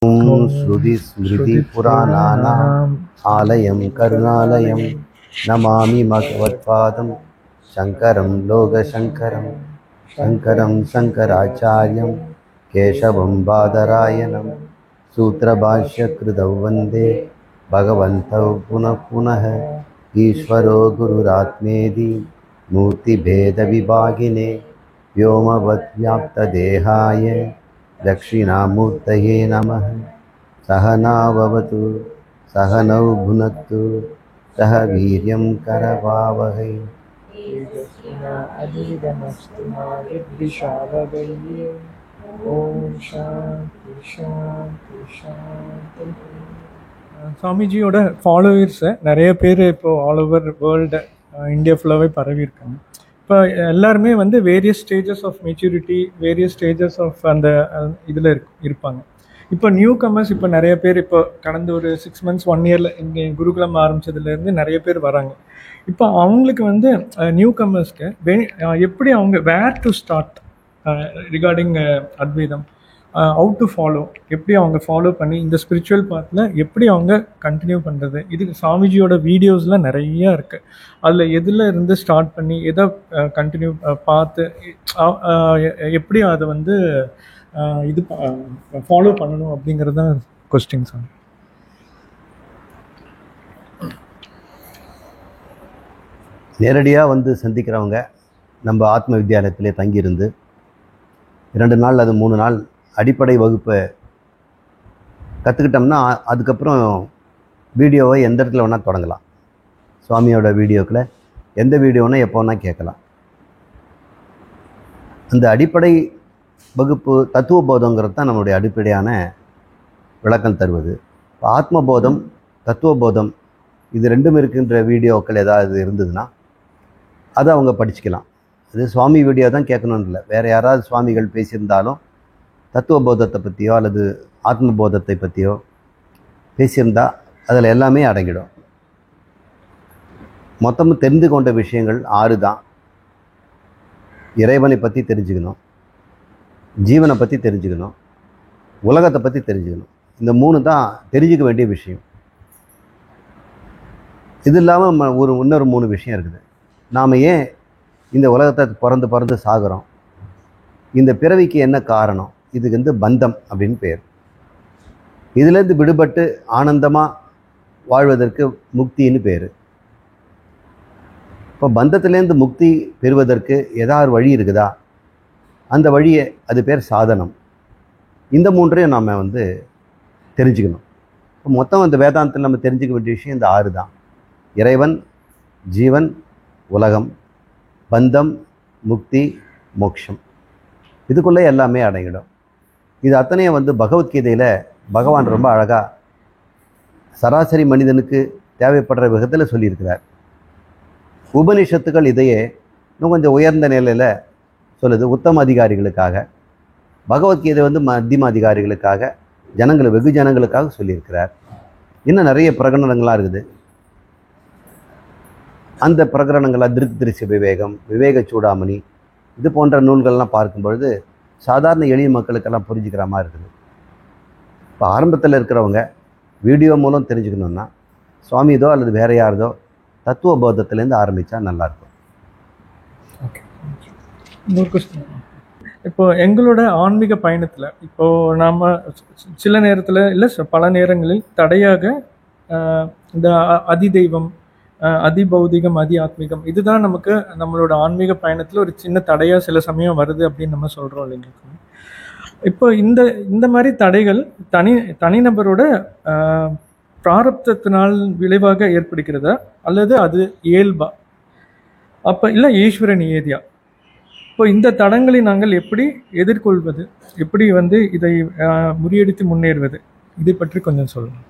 ॐ श्रुतिस्मृतिपुराणानाम् आलयं करुणालयं नमामि भगवत्पादं शङ्करं लोकशङ्करं शङ्करं शङ्कराचार्यं केशवं बादरायणं सूत्रभाष्यकृतौ वन्दे भगवन्तौ पुनः पुनः ईश्वरो गुरुरात्मेति मूर्तिभेदविभागिने व्योमवद्व्याप्तदेहाय दक्षिणामूर्तये नमः। सहनाववतु सहनौ भुनक्तु सह वीर्यं करवावहै। तेजस्विनावधीतमस्तु मा विद्विषावहै। ஓம் சாந்தி சாந்தி சாந்தி. சாமிஜியோட ஃபாலோவர்ஸை நிறைய பேர் இப்போ ஆல் ஓவர் வேர்ல்டு இந்தியா ஃபுல்லாகவே பரவி இருக்காங்க. இப்போ எல்லாருமே வந்து various stages of maturity, various stages of அந்த இதில் இருப்பாங்க. இப்போ நியூ கமர்ஸ் இப்போ நிறைய பேர் இப்போ கடந்த ஒரு 6 months 1 year இங்கே குருகுலம் ஆரம்பித்ததுலேருந்து நிறைய பேர் வராங்க. இப்போ அவங்களுக்கு வந்து நியூ கமர்ஸ்க்கு எப்படி அவங்க வேர் to start regarding Advaitham, how to follow, எப்படி அவங்க ஃபாலோ பண்ணி இந்த ஸ்பிரிச்சுவல் பாத்தில் எப்படி அவங்க கண்டினியூ பண்ணுறது, இதுக்கு சாமிஜியோட வீடியோஸ்லாம் நிறையா இருக்குது. அதில் எதில் இருந்து ஸ்டார்ட் பண்ணி எதை கண்டினியூ பார்த்து எப்படி அதை வந்து இது ஃபாலோ பண்ணணும் அப்படிங்கிறது தான் கொஸ்டின் சார். நேரடியாக வந்து சந்திக்கிறவங்க நம்ம ஆத்ம வித்யாலயத்திலே தங்கியிருந்து 2 நாள் அது 3 நாள் அடிப்படை வகுப்பை கற்றுக்கிட்டோம்னா அதுக்கப்புறம் வீடியோவை எந்த இடத்துல வேணால் தொடங்கலாம். சுவாமியோட வீடியோக்களை எந்த வீடியோனா எப்போ வேணால் கேட்கலாம். அந்த அடிப்படை வகுப்பு தத்துவ போதங்கிறது தான் நம்மளுடைய அடிப்படையான விளக்கம் தருவது. ஆத்மபோதம், தத்துவ போதம் இது ரெண்டும் இருக்கின்ற வீடியோக்கள் ஏதாவது இருந்ததுன்னா அதை அவங்க படிச்சுக்கலாம். அது சுவாமி வீடியோ தான் கேட்கணும்னு இல்லை, வேறு யாராவது சுவாமிகள் பேசியிருந்தாலும் தத்துவ போதத்தை பற்றியோ அல்லது ஆத்ம போதத்தை பற்றியோ பேசியிருந்தால் அதில் எல்லாமே அடங்கிடும். மொத்தமும் தெரிந்து கொண்ட விஷயங்கள் 6 தான். இறைவனை பற்றி தெரிஞ்சுக்கணும், ஜீவனை பற்றி தெரிஞ்சுக்கணும், உலகத்தை பற்றி தெரிஞ்சுக்கணும். இந்த 3 தான் தெரிஞ்சுக்க வேண்டிய விஷயம். இது இல்லாமல் இன்னொரு 3 விஷயம் இருக்குது. நாம் ஏன் இந்த உலகத்தை பிறந்து சாகிறோம், இந்த பிறவிக்கு என்ன காரணம், இதுக்கு வந்து பந்தம் அப்படின்னு பேர். இதுலேருந்து விடுபட்டு ஆனந்தமாக வாழ்வதற்கு முக்தின்னு பேர். இப்போ பந்தத்திலேருந்து முக்தி பெறுவதற்கு ஏதாவது வழி இருக்குதா, அந்த வழியை அது பேர் சாதனம். இந்த 3ஐயும் நாம் வந்து தெரிஞ்சுக்கணும். இப்போ மொத்தம் அந்த வேதாந்தத்தில் நம்ம தெரிஞ்சுக்க வேண்டிய விஷயம் இந்த 6 தான். இறைவன், ஜீவன், உலகம், பந்தம், முக்தி, மோட்சம், இதுக்குள்ளே எல்லாமே அடங்கிடும். இது அத்தனையும் வந்து பகவத்கீதையில் பகவான் ரொம்ப அழகாக சராசரி மனிதனுக்கு தேவைப்படுற விதத்தில் சொல்லியிருக்கிறார். உபனிஷத்துக்கள் இதையே இன்னும் கொஞ்சம் உயர்ந்த நிலையில் சொல்லுது, உத்தம அதிகாரிகளுக்காக. பகவத்கீதை வந்து மத்தியம அதிகாரிகளுக்காக, வெகு ஜனங்களுக்காக சொல்லியிருக்கிறார். இன்னும் நிறைய பிரகடனங்களாக இருக்குது. அந்த பிரகரணங்களாக திருஷ்ய விவேகம், விவேக சூடாமணி, இது போன்ற நூல்கள்லாம் பார்க்கும் பொழுது சாதாரண எளிய மக்களுக்கெல்லாம் புரிஞ்சுக்கிற மாதிரி இருக்குது. இப்போ ஆரம்பத்தில் இருக்கிறவங்க வீடியோ மூலம் தெரிஞ்சுக்கணுன்னா சுவாமிதோ அல்லது வேற யாரதோ தத்துவ போதத்துலேருந்து ஆரம்பித்தா நல்லாயிருக்கும். ஓகே, இன்னொரு கொஸ்டின். இப்போது எங்களோட ஆன்மீக பயணத்தில் இப்போது நாம் சில நேரத்தில் இல்லை பல நேரங்களில் தடையாக இந்த அதிதெய்வம், அதிபௌதிகம், அதி ஆத்மீகம் இதுதான் நமக்கு நம்மளோட ஆன்மீக பயணத்தில் ஒரு சின்ன தடையாக சில சமயம் வருது அப்படின்னு நம்ம சொல்கிறோம் இல்லைங்களா. இப்போ இந்த மாதிரி தடைகள் தனிநபரோட பிராரப்தத்தினால் விளைவாக ஏற்படுகிறதா அல்லது அது இயல்பா, அப்போ இல்லை ஈஸ்வர நியதியா? இப்போ இந்த தடங்களை நாங்கள் எப்படி எதிர்கொள்வது, எப்படி வந்து இதை முறியடித்து முன்னேறுவது, இதை பற்றி கொஞ்சம் சொல்லணும்.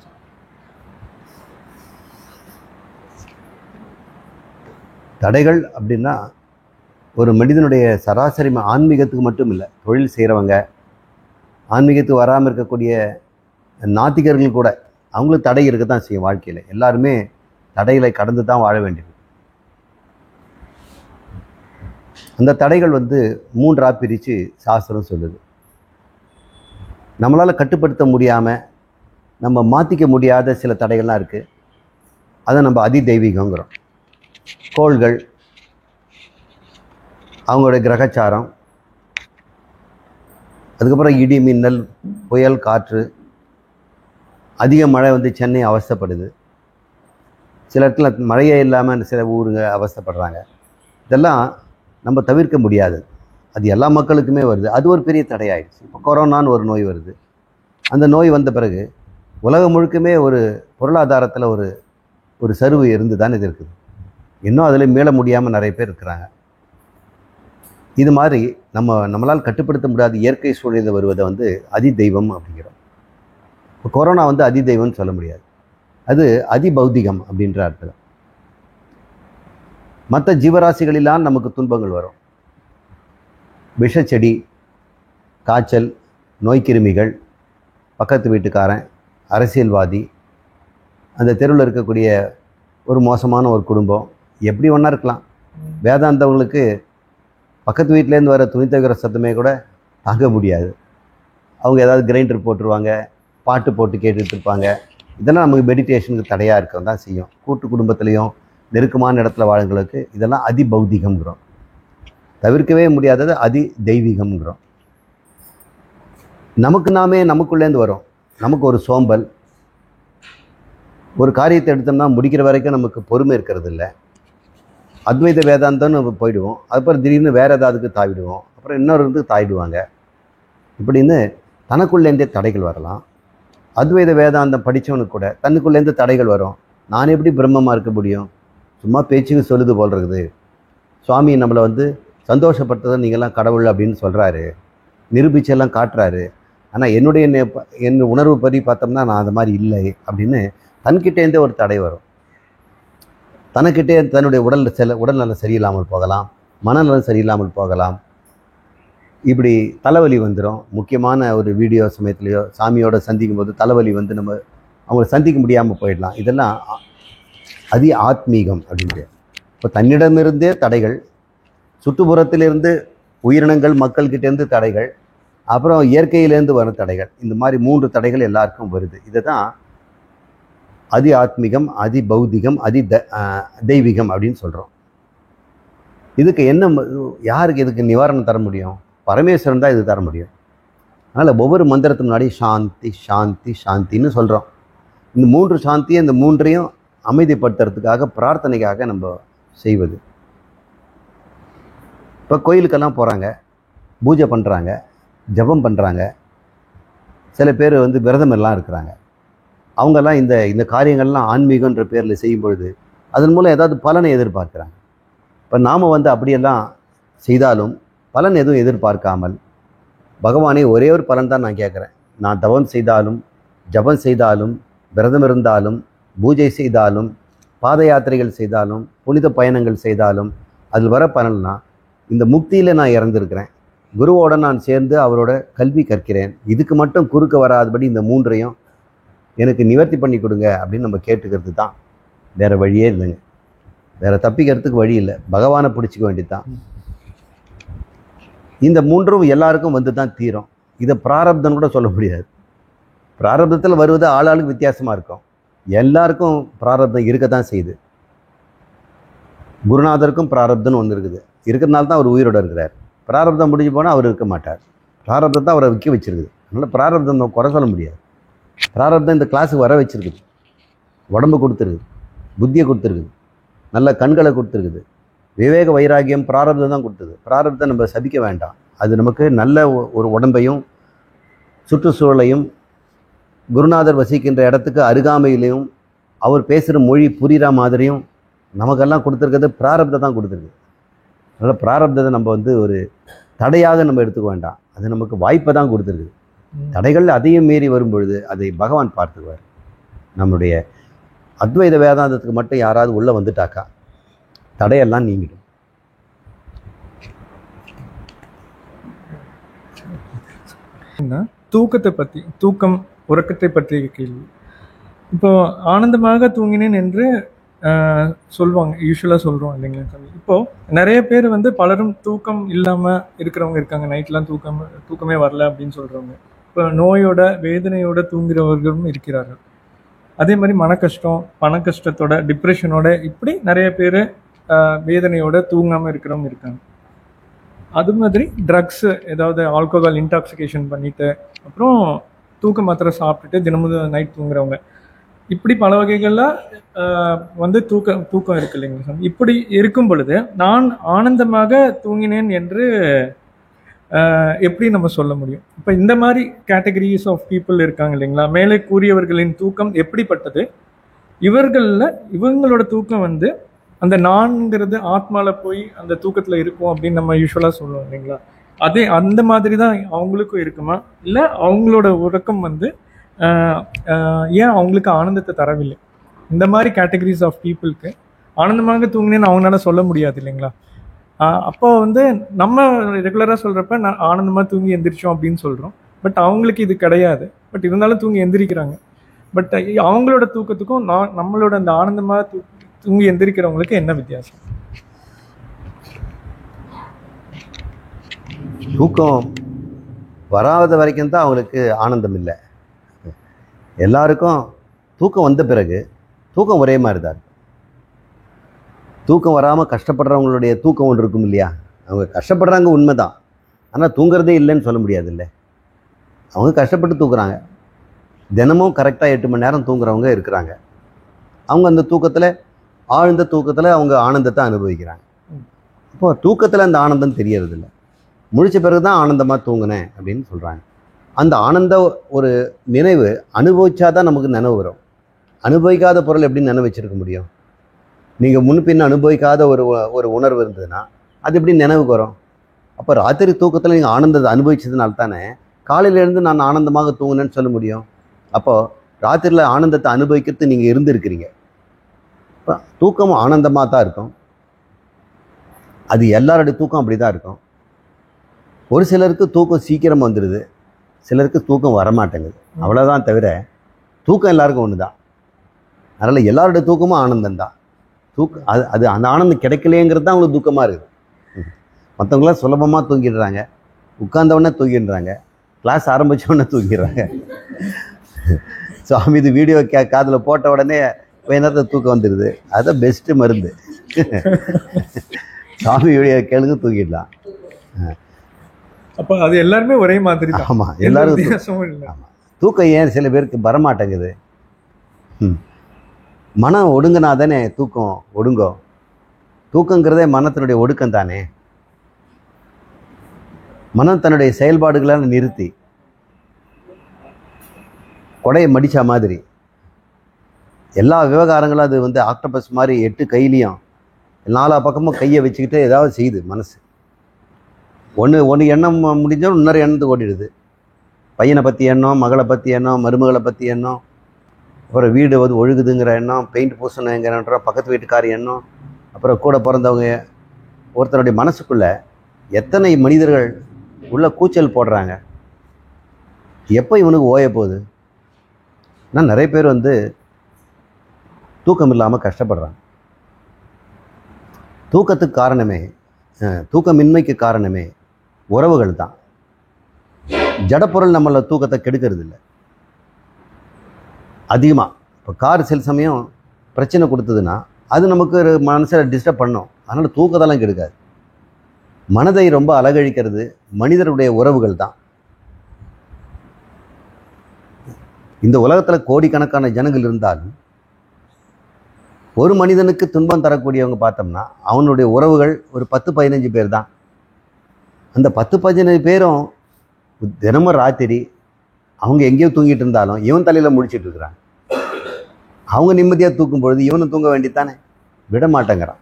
தடைகள் அப்படின்னா ஒரு மனிதனுடைய சராசரி ஆன்மீகத்துக்கு மட்டும் இல்லை, தொழில் செய்கிறவங்க, ஆன்மீகத்துக்கு வராமல் இருக்கக்கூடிய நாத்திகர்கள் கூட அவங்களுக்கு தடை இருக்க தான் செய்யும். வாழ்க்கையில் எல்லாருமே தடைகளை கடந்து தான் வாழ வேண்டியது. அந்த தடைகள் வந்து 3ஆக பிரித்து சாஸ்திரம் சொல்லுது. நம்மளால் கட்டுப்படுத்த முடியாமல் நம்ம மாற்றிக்க முடியாத சில தடைகள்லாம் இருக்குது. அதை நம்ம அதிதெய்வீகங்கிறோம். கோள்கள், அவங்களுடைய கிரகச்சாரம், அதுக்கப்புறம் இடி, மின்னல், புயல், காற்று, அதிக மழை வந்து சென்னை அவஸ்தைப்படுது. சில இடத்துல மழையே இல்லாமல் சில ஊருங்க அவஸ்தைப்படுறாங்க. இதெல்லாம் நம்ம தவிர்க்க முடியாது. அது எல்லா மக்களுக்குமே வருது. அது ஒரு பெரிய தடையாயிடுச்சு. இப்போ கொரோனான்னு ஒரு நோய் வருது. அந்த நோய் வந்த பிறகு உலகம் முழுக்குமே ஒரு பொருளாதாரத்தில் ஒரு சரிவு இருந்து தானே இது இருக்குது. இன்னும் அதில் மீள முடியாமல் நிறைய பேர் இருக்கிறாங்க. இது மாதிரி நம்மளால் கட்டுப்படுத்த முடியாத இயற்கை சூழலில் வருவதை வந்து அதிதெய்வம் அப்படிங்கிறோம். இப்போ கொரோனா வந்து அதிதெய்வம்னு சொல்ல முடியாது. அது அதிபௌதிகம் அப்படின்ற அர்த்தம். மற்ற ஜீவராசிகளெல்லாம் நமக்கு துன்பங்கள் வரும். விஷச்செடி, காய்ச்சல், நோய்க்கிருமிகள், பக்கத்து வீட்டுக்காரன், அரசியல்வாதி, அந்த தெருவில் இருக்கக்கூடிய ஒரு மோசமான ஒரு குடும்பம், எப்படி ஒன்றா இருக்கலாம். வேதாந்தவங்களுக்கு பக்கத்து வீட்டிலேருந்து வர துணி துவைக்கிற சத்தமே கூட தாங்க முடியாது. அவங்க ஏதாவது கிரைண்டர் போட்டுருவாங்க, பாட்டு போட்டு கேட்டுட்டு இருப்பாங்க. இதெல்லாம் நமக்கு மெடிடேஷனுக்கு தடையாக இருக்க தான் செய்யும். கூட்டு குடும்பத்துலேயும் நெருக்கமான இடத்துல வாழ்ங்களுக்கு இதெல்லாம் அதிபௌதிகம்ங்கிறோம். தவிர்க்கவே முடியாதது அதிதெய்வீகம்ங்கிறோம். நமக்குள்ளேருந்து வரும். நமக்கு ஒரு சோம்பல், ஒரு காரியத்தை எடுத்தோம்னா முடிக்கிற வரைக்கும் நமக்கு பொறுமை இருக்கிறது இல்லை. அத்வைத வேதாந்தம்னு போயிடுவோம். அதுக்கப்புறம் திடீர்னு வேறு ஏதாவதுக்கு தாவிடுவோம். அப்புறம் இன்னொரு தாவிடுவாங்க. இப்படின்னு தனக்குள்ளேருந்தே தடைகள் வரலாம். அத்வைத வேதாந்தம் படித்தவனுக்கு கூட தனக்குள்ளேருந்து தடைகள் வரும். நான் எப்படி பிரம்மமாக இருக்க முடியும்? சும்மா பேச்சுக்கு சொல்லுது போல் இருக்குது. சுவாமி நம்மளை வந்து சந்தோஷப்படுத்துறதை நீங்கள்லாம் கடவுள் அப்படின்னு சொல்கிறாரு, நிரூபிச்செல்லாம் காட்டுறாரு. ஆனால் என் உணர்வு படி பார்த்தோம்னா நான் அந்த மாதிரி இல்லை அப்படின்னு தன்கிட்டேருந்தே ஒரு தடை வரும். தனக்கிட்டே தன்னுடைய உடல்நலம் சரியில்லாமல் போகலாம், மனநலம் சரியில்லாமல் போகலாம். இப்படி தலைவலி வந்துடும். முக்கியமான ஒரு வீடியோ சமயத்துலையோ சாமியோட சந்திக்கும் போது தலைவலி வந்து நம்ம அவங்கள சந்திக்க முடியாமல் போயிடலாம். இதெல்லாம் ஆத்மீகம் அப்படின்ட்டு. இப்போ தன்னிடமிருந்தே தடைகள், சுற்றுப்புறத்திலிருந்து உயிரினங்கள் மக்கள்கிட்டேருந்து தடைகள், அப்புறம் இயற்கையிலேருந்து வரும் தடைகள். இந்த மாதிரி 3 தடைகள் எல்லாருக்கும் வருது. இதை தான் ஆத்மீகம், பௌதிகம், தெய்வீகம் அப்படின்னு சொல்கிறோம். இதுக்கு யாருக்கு இதுக்கு நிவாரணம் தர முடியும்? பரமேஸ்வரன் தான் இது தர முடியும். அதனால் ஒவ்வொரு மந்திரத்துக்கு முன்னாடி சாந்தி சாந்தி சாந்தின்னு சொல்கிறோம். இந்த 3 சாந்தியை, இந்த 3ஐயும் அமைதிப்படுத்துறதுக்காக பிரார்த்தனைக்காக நம்ம செய்வது. இப்போ கோயிலுக்கெல்லாம் போகிறாங்க, பூஜை பண்ணுறாங்க, ஜபம் பண்ணுறாங்க. சில பேர் வந்து விரதம் எல்லாம் இருக்கிறாங்க. அவங்கெல்லாம் இந்த காரியங்கள்லாம் ஆன்மீகன்ற பேரில் செய்யும் பொழுது அதன் மூலம் ஏதாவது பலனை எதிர்பார்க்குறாங்க. இப்போ நாம் வந்து அப்படியெல்லாம் செய்தாலும் பலன் எதுவும் எதிர்பார்க்காமல், பகவானே ஒரே ஒரு பலன் தான் நான் கேட்குறேன். நான் தவம் செய்தாலும், ஜபம் செய்தாலும், விரதம் இருந்தாலும், பூஜை செய்தாலும், பாத யாத்திரைகள் செய்தாலும், புனித பயணங்கள் செய்தாலும் அதில் வர பலன்னா இந்த முக்தியில் நான் இறந்துருக்கிறேன், குருவோட நான் சேர்ந்து அவரோட கல்வி கற்கிறேன், இதுக்கு மட்டும் குறுக்க வராதபடி இந்த 3ஐயும் எனக்கு நிவர்த்தி பண்ணி கொடுங்க அப்படின்னு நம்ம கேட்டுக்கிறது தான். வேறு வழியே இல்லைங்க. வேறு தப்பிக்கிறதுக்கு வழி இல்லை. பகவானை பிடிச்சிக்க வேண்டியது தான். இந்த 3ம் எல்லாருக்கும் வந்து தான் தீரும். இதை பிராரப்தம் கூட சொல்ல முடியாது. பிராரப்தத்தில் வருவது ஆளாளுக்கு வித்தியாசமாக இருக்கும். எல்லாருக்கும் பிராரப்தம் இருக்க தான் செய்யுது. குருநாதருக்கும் பிராரப்தம்னு ஒன்று இருக்குது. இருக்கிறதுனால தான் அவர் உயிரோடு இருக்கிறார். பிராரப்தம் முடிஞ்சு போனால் அவர் இருக்க மாட்டார். பிராரப்தம் தான் அவரை விற்க வச்சிருக்குது. அதனால் பிராரப்தம் குறை சொல்ல முடியாது. பிராரப்தம் இந்த கிளாஸுக்கு வர வச்சிருக்குது. உடம்பு கொடுத்துருக்குது, புத்தியை கொடுத்துருக்குது, நல்ல கண்களை கொடுத்துருக்குது. விவேக வைராகியம் பிராரப்தம் தான் கொடுத்தது. பிராரப்தம் நம்ம சபிக்க வேண்டாம். அது நமக்கு நல்ல ஒரு உடம்பையும் சுற்றுச்சூழலையும் குருநாதர் வசிக்கின்ற இடத்துக்கு அருகாமையிலையும் அவர் பேசுகிற மொழி புரிகிற மாதிரியும் நமக்கெல்லாம் கொடுத்துருக்கிறது பிராரப்தம் தான் கொடுத்துருக்கு. அதனால் பிராரப்தத்தை நம்ம வந்து ஒரு தடையாக நம்ம எடுத்துக்க வேண்டாம். அது நமக்கு வாய்ப்பை தான் கொடுத்துருக்கு. தடைகள் அதையும் மீறி வரும்பொழுது அதை பகவான் பார்த்துக்குவார். நம்முடைய அத்வைத வேதாந்தத்துக்கு மட்டும் யாராவது உள்ளே வந்துட்டாக்கா தடையெல்லாம் நீங்கிடும். தூக்கத்தை பற்றி, தூக்கம் உறக்கத்தை பற்றிய கேள்வி. இப்போ ஆனந்தமாக தூங்கினேன் என்று சொல்லுவாங்க, யூஸ்வலாக சொல்கிறோம் இல்லைங்களா சாமி. இப்போது நிறைய பேர் வந்து பலரும் தூக்கம் இல்லாமல் இருக்கிறவங்க இருக்காங்க. நைட்லாம் தூக்கமே வரல அப்படின்னு சொல்கிறவங்க. இப்போ நோயோட வேதனையோட தூங்குகிறவர்களும் இருக்கிறார்கள். அதே மாதிரி மன கஷ்டம், பண கஷ்டத்தோட, டிப்ரெஷனோட, இப்படி நிறைய பேர் வேதனையோட தூங்காமல் இருக்கிறவங்க இருக்காங்க. அது மாதிரி ட்ரக்ஸு, ஏதாவது ஆல்கோஹால் இன்டாக்சிகேஷன் பண்ணிட்டு அப்புறம் தூக்க மாத்திரை சாப்பிட்டுட்டு தினமும் நைட் தூங்குறவங்க, இப்படி பல வகைகளில் வந்து தூக்கம் இருக்கு இல்லைங்களா சார். இப்படி இருக்கும் பொழுது நான் ஆனந்தமாக தூங்கினேன் என்று எப்படி நம்ம சொல்ல முடியும்? இப்போ இந்த மாதிரி கேட்டகரிஸ் ஆஃப் பீப்புள் இருக்காங்க இல்லைங்களா. மேலே கூறியவர்களின் தூக்கம் எப்படிப்பட்டது, இவங்களோட தூக்கம் வந்து அந்த நான்கிறது ஆத்மால போய் அந்த தூக்கத்தில் இருக்கும் அப்படின்னு நம்ம யூஸ்வலாக சொல்லுவோம் இல்லைங்களா. அதே அந்த மாதிரி தான் அவங்களுக்கும் இருக்குமா, இல்லை அவங்களோட உறக்கம் வந்து ஏன் அவங்களுக்கு ஆனந்தத்தை தரவில்லை? இந்த மாதிரி கேட்டகரிஸ் ஆஃப் பீப்புளுக்கு ஆனந்தமாக தூங்கினேன்னு அவங்களால சொல்ல முடியாது இல்லைங்களா. அப்போ வந்து நம்ம ரெகுலராக சொல்கிறப்ப நான் ஆனந்தமாக தூங்கி எந்திரிச்சோம் அப்படின்னு சொல்கிறோம். பட் அவங்களுக்கு இது கிடையாது. பட் இருந்தாலும் தூங்கி எந்திரிக்கிறாங்க. பட் அவங்களோட தூக்கத்துக்கும் நம்மளோட அந்த ஆனந்தமாக தூங்கி எந்திரிக்கிறவங்களுக்கு என்ன வித்தியாசம்? தூக்கம் வராத வரைக்கும் தான் அவங்களுக்கு ஆனந்தம் இல்லை. எல்லாருக்கும் தூக்கம் வந்த பிறகு தூக்கம் ஒரே மாதிரி தான் இருக்கும். தூக்கம் வராமல் கஷ்டப்படுறவங்களுடைய தூக்கம் ஒன்று இருக்கும் இல்லையா. அவங்க கஷ்டப்படுறாங்க உண்மைதான், ஆனால் தூங்குறதே இல்லைன்னு சொல்ல முடியாது இல்லை. அவங்க கஷ்டப்பட்டு தூக்குறாங்க. தினமும் கரெக்டாக 8 மணி நேரம் தூங்குறவங்க இருக்கிறாங்க. அவங்க அந்த தூக்கத்தில், ஆழ்ந்த தூக்கத்தில் அவங்க ஆனந்தத்தை அனுபவிக்கிறாங்க. இப்போ தூக்கத்தில் அந்த ஆனந்தம் தெரியறதில்ல. முழிச்ச பிறகு தான் ஆனந்தமாக தூங்கினேன் அப்படின்னு சொல்கிறாங்க. அந்த ஆனந்த ஒரு நினைவு அனுபவிச்சாதான் நமக்கு நினைவு வரும். அனுபவிக்காத பொருள் எப்படி நினைவு வச்சிருக்க முடியும்? நீங்கள் முன்பின் அனுபவிக்காத ஒரு உணர்வு இருந்ததுன்னா அது எப்படி நினைவுக்கு வரும்? அப்போ ராத்திரி தூக்கத்தில் நீங்கள் ஆனந்தத்தை அனுபவிச்சதுனால தானே காலையிலேருந்து நான் ஆனந்தமாக தூங்கினேன்னு சொல்ல முடியும். அப்போது ராத்திரியில் ஆனந்தத்தை அனுபவிக்கிறது நீங்கள் இருந்திருக்கிறீங்க. இப்போ தூக்கமும் ஆனந்தமாக தான் இருக்கும். அது எல்லாருடைய தூக்கம் அப்படி தான் இருக்கும். ஒரு சிலருக்கு தூக்கம் சீக்கிரம் வந்துடுது, சிலருக்கு தூக்கம் வரமாட்டேங்குது. அவ்வளோதான் தவிர தூக்கம் எல்லாருக்கும் ஒன்று தான். அதனால் எல்லாருடைய தூக்கமும் ஆனந்தம் தான். அது அந்த ஆனந்தம் கிடைக்கலையேங்கிறது தான் அவங்களுக்கு துக்கமாக இருக்குது. மற்றவங்களாம் சுலபமாக தூங்கிடுறாங்க, உட்கார்ந்தவொடனே தூங்கிடுறாங்க, கிளாஸ் ஆரம்பித்தவொடனே தூங்கிடுறாங்க. சாமி இது வீடியோ காதில் போட்ட உடனே நேரத்தை தூக்கம் வந்துடுது. அதுதான் பெஸ்ட்டு மருந்து. சாமி வீடியோ கேளுங்க, தூங்கிடலாம். அப்போ அது எல்லாருமே ஒரே மாதிரி தான். ஆமாம், எல்லாரும். ஆமாம், தூக்கம் ஏன் சில பேருக்கு வரமாட்டேங்குது? மனம் ஒடுங்கினா தானே தூக்கம் ஒடுங்கும். தூக்கங்கிறதே மனத்தினுடைய ஒடுக்கம் தானே. மனம் தன்னுடைய செயல்பாடுகளை நிறுத்தி கொடையை மடிச்சா மாதிரி எல்லா விவகாரங்களும் அது வந்து ஆக்டோபஸ் மாதிரி 8 கையிலையும் 4 பக்கமும் கையை வச்சுக்கிட்டு ஏதாவது செய்யுது மனசு. ஒன்று எண்ணம் முடிஞ்சாலும் இன்னொரு எண்ணத்துக்கு ஓடிடுது. பையனை பற்றி எண்ணம், மகளை பற்றி எண்ணம், மருமகளை பற்றி எண்ணம், அப்புறம் வீடு வந்து ஒழுகுதுங்கிற எண்ணம், பெயிண்ட் பூசணுங்கிற பக்கத்து வீட்டுக்கார எண்ணம், அப்புறம் கூட பிறந்தவங்க. ஒருத்தருடைய மனசுக்குள்ளே எத்தனை மனிதர்கள் உள்ள கூச்சல் போடுறாங்க. எப்போ இவனுக்கு ஓய போகுது? ஆனால் நிறைய பேர் வந்து தூக்கம் இல்லாமல் கஷ்டப்படுறாங்க. தூக்கத்துக்கு காரணமே, தூக்கமின்மைக்கு காரணமே உறவுகள் தான். ஜடப்பொருள் நம்மளை தூக்கத்தை கெடுக்கிறது இல்லை அதிகமாக. இப்போ கார் சில சமயம் பிரச்சனை கொடுத்ததுன்னா அது நமக்கு மனசை டிஸ்டர்ப் பண்ணும். அதனால் தூக்கத்தெல்லாம் கெடுக்காது. மனதை ரொம்ப அலகழிக்கிறது மனிதருடைய உறவுகள் தான். இந்த உலகத்தில் கோடிக்கணக்கான ஜனங்கள் இருந்தாலும் ஒரு மனிதனுக்கு துன்பம் தரக்கூடியவங்க பார்த்தோம்னா அவனுடைய உறவுகள் ஒரு 10-15 பேர் தான். அந்த 10-15 பேரும் தினமும் ராத்திரி அவங்க எங்கேயோ தூங்கிட்டு இருந்தாலும் இவன் தலையில் முடிச்சிட்டு இருக்கிறான். அவங்க நிம்மதியாக தூக்கும் பொழுது இவனும் தூங்க வேண்டித்தானே, விட மாட்டேங்கிறான்.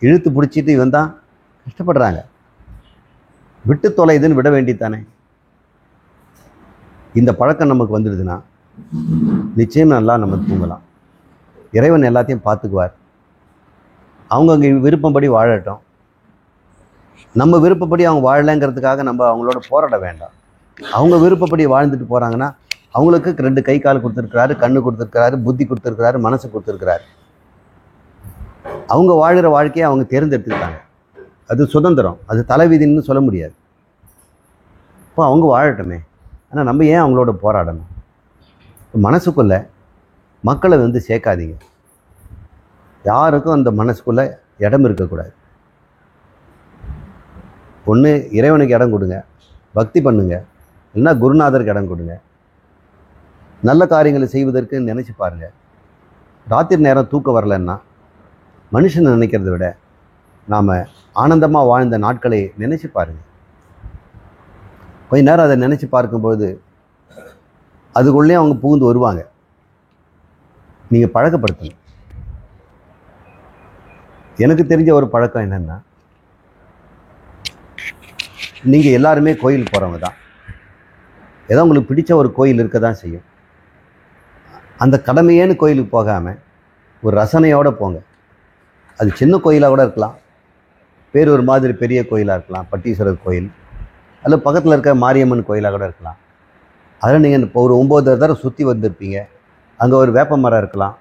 இழுத்து பிடிச்சிட்டு இவன் தான் கஷ்டப்படுறாங்க. விட்டு தொலைதுன்னு விட வேண்டித்தானே. இந்த பழக்கம் நமக்கு வந்துடுதுன்னா நிச்சயம் நல்லா நம்ம தூங்கலாம். இறைவன் எல்லாத்தையும் பார்த்துக்குவார். அவங்க விருப்பப்படி வாழட்டும். நம்ம விருப்பப்படி அவங்க வாழலைங்கிறதுக்காக நம்ம அவங்களோட போராட வேண்டாம். அவங்க விருப்பப்படி வாழ்ந்துட்டு போகிறாங்கன்னா அவங்களுக்கு 2 கை கால் கொடுத்துருக்கிறாரு, கண்ணு கொடுத்துருக்கிறாரு, புத்தி கொடுத்துருக்கிறாரு, மனசு கொடுத்துருக்கிறாரு. அவங்க வாழ்கிற வாழ்க்கையை அவங்க தேர்ந்தெடுத்துக்கிட்டாங்க. அது சுதந்திரம், அது தலைவிதின்னு சொல்ல முடியாது. இப்போ அவங்க வாழட்டுமே. ஆனால் நம்ம ஏன் அவங்களோட போராடணும்? மனசுக்குள்ளே மக்களை வந்து சேர்க்காதீங்க. யாருக்கும் அந்த மனசுக்குள்ளே இடம் இருக்கக்கூடாது. ஒன்று இறைவனுக்கு இடம் கொடுங்க, பக்தி பண்ணுங்க, இல்லைன்னா குருநாதருக்கு இடம் கொடுங்க. நல்ல காரியங்களை செய்வதற்கு நினச்சி பாருங்கள். ராத்திரி நேரம் தூக்கம் வரலன்னா மனுஷன் நினைக்கிறத விட நாம் ஆனந்தமாக வாழ்ந்த நாட்களை நினச்சி பாருங்கள். கொஞ்ச நேரம் அதை நினச்சி பார்க்கும்போது அதுக்குள்ளேயும் அவங்க புகுந்து வருவாங்க. நீங்கள் பழக்கப்படுத்தணும். எனக்கு தெரிஞ்ச ஒரு பழக்கம் என்னென்னா, நீங்கள் எல்லாருமே கோயில் போகிறவங்க தான். ஏதோ உங்களுக்கு பிடிச்ச ஒரு கோயில் இருக்க தான் செய்யும். அந்த கடமையேன்னு கோயிலுக்கு போகாமல் ஒரு ரசனையோடு போங்க. அது சின்ன கோயிலாக கூட இருக்கலாம், பேர் ஒரு மாதிரி பெரிய கோயிலாக இருக்கலாம், பட்டீஸ்வரர் கோயில், அல்லது பக்கத்தில் இருக்க மாரியம்மன் கோயிலாக கூட இருக்கலாம். அதில் நீங்கள் இப்போ ஒரு 9 தடவை சுற்றி வந்திருப்பீங்க. அங்கே ஒரு வேப்ப மரம் இருக்கலாம்,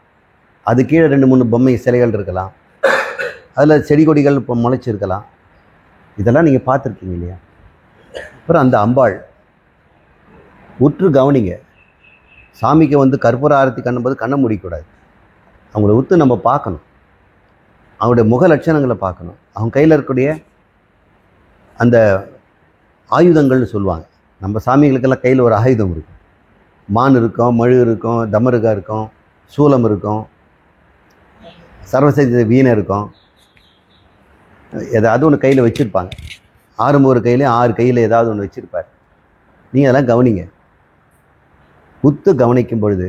அது கீழே 2-3 பொம்மை சிலைகள் இருக்கலாம், அதில் செடி கொடிகள் இப்போ முளைச்சிருக்கலாம். இதெல்லாம் நீங்கள் பார்த்துருக்கீங்க இல்லையா? அப்புறம் அந்த அம்பாள் உற்று கவனிங்க. சாமிக்கு வந்து கற்பூர ஆரத்தி கண்ணும்போது கண்ணை முடிக்கக்கூடாது. அவங்கள உற்று நம்ம பார்க்கணும். அவங்களுடைய முக லட்சணங்களை பார்க்கணும். அவங்க கையில் இருக்கக்கூடிய அந்த ஆயுதங்கள்னு சொல்லுவாங்க. நம்ம சாமிகளுக்கெல்லாம் கையில் ஒரு ஆயுதம் இருக்கும். மான் இருக்கும், மழு இருக்கும், தமருகா இருக்கும், சூலம் இருக்கும், சர்வசக்தி வீணை இருக்கும். ஏதாவது ஒன்று கையில் வச்சுருப்பாங்க. 6 கையிலையும் 6 கையில் ஏதாவது ஒன்று வச்சுருப்பார். நீங்கள் அதெல்லாம் கவனிங்க. உத்து கவனிக்கும் பொழுது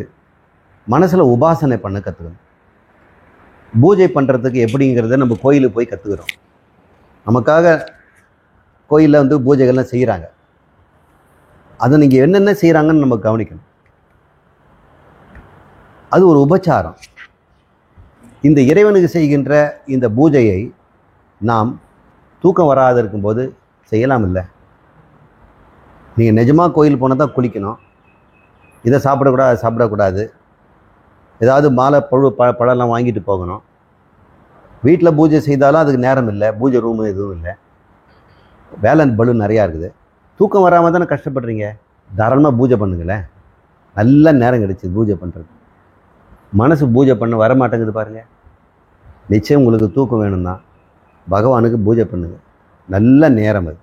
மனசில் உபாசனை பண்ண கற்றுக்கணும். பூஜை பண்ணுறதுக்கு எப்படிங்கிறத நம்ம கோயிலுக்கு போய் கற்றுக்கிறோம். நமக்காக கோயிலில் வந்து பூஜைகள்லாம் செய்கிறாங்க. அதை நீங்கள் என்னென்ன செய்கிறாங்கன்னு நம்ம கவனிக்கணும். அது ஒரு உபச்சாரம். இந்த இறைவனுக்கு செய்கின்ற இந்த பூஜையை நாம் தூக்கம் வராது இருக்கும்போது செய்யலாம் இல்லை? நீங்கள் நிஜமாக கோயில் போனால் தான் குளிக்கணும். இதை சாப்பிடக்கூடாது, அதை சாப்பிடக்கூடாது, ஏதாவது மாலை பழம்லாம் வாங்கிட்டு போகணும். வீட்டில் பூஜை செய்தாலும் அதுக்கு நேரம் இல்லை, பூஜை ரூம் எதுவும் இல்லை, வேலை பலு நிறையா இருக்குது. தூக்கம் வராமல் தானே கஷ்டப்படுறீங்க. தாராளமாக பூஜை பண்ணுங்களேன். நல்ல நேரம் கிடைச்சி பூஜை பண்ணுறது. மனசு பூஜை பண்ண வரமாட்டேங்குது பாருங்கள். நிச்சயம் உங்களுக்கு தூக்கம் வேணும்னா பகவானுக்கு பூஜை பண்ணுங்க. நல்ல நேரம் அது.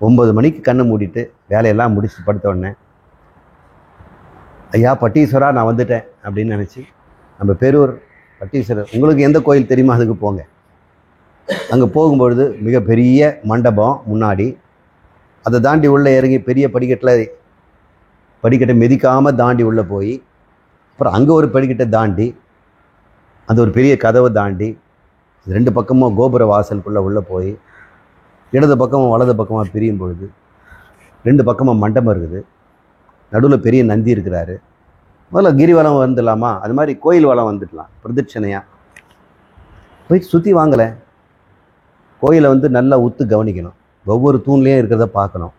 9 மணிக்கு கண்ணை மூடிட்டு வேலையெல்லாம் முடிச்சு படுத்த உடனே, ஐயா பட்டீஸ்வரா நான் வந்துட்டேன் அப்படின்னு நினச்சி, நம்ம பேரூர் பட்டீஸ்வரர் உங்களுக்கு எந்த கோயில் தெரியுமோ அதுக்கு போங்க. அங்கே போகும்பொழுது மிகப்பெரிய மண்டபம் முன்னாடி, அதை தாண்டி உள்ளே இறங்கி பெரிய படிக்கட்டை மிதிக்காமல் தாண்டி உள்ளே போய், அப்புறம் அங்கே ஒரு படிக்கட்டை தாண்டி அந்த ஒரு பெரிய கதவை தாண்டி 2 பக்கமும் கோபுர வாசலுக்குள்ளே உள்ளே போய் இடது பக்கமும் வலது பக்கமாக பிரியும் பொழுது 2 பக்கமும் மண்டபம் இருக்குது. நடுவில் பெரிய நந்தி இருக்கிறாரு. முதல்ல கிரிவலம் வந்துடலாமா? அது மாதிரி கோயில் வளம் வந்துடலாம். பிரதட்சணையாக போயிட்டு சுற்றி வாங்கலை. கோயிலை வந்து நல்லா உத்து கவனிக்கணும். ஒவ்வொரு தூண்லேயும் இருக்கிறத பார்க்கணும்.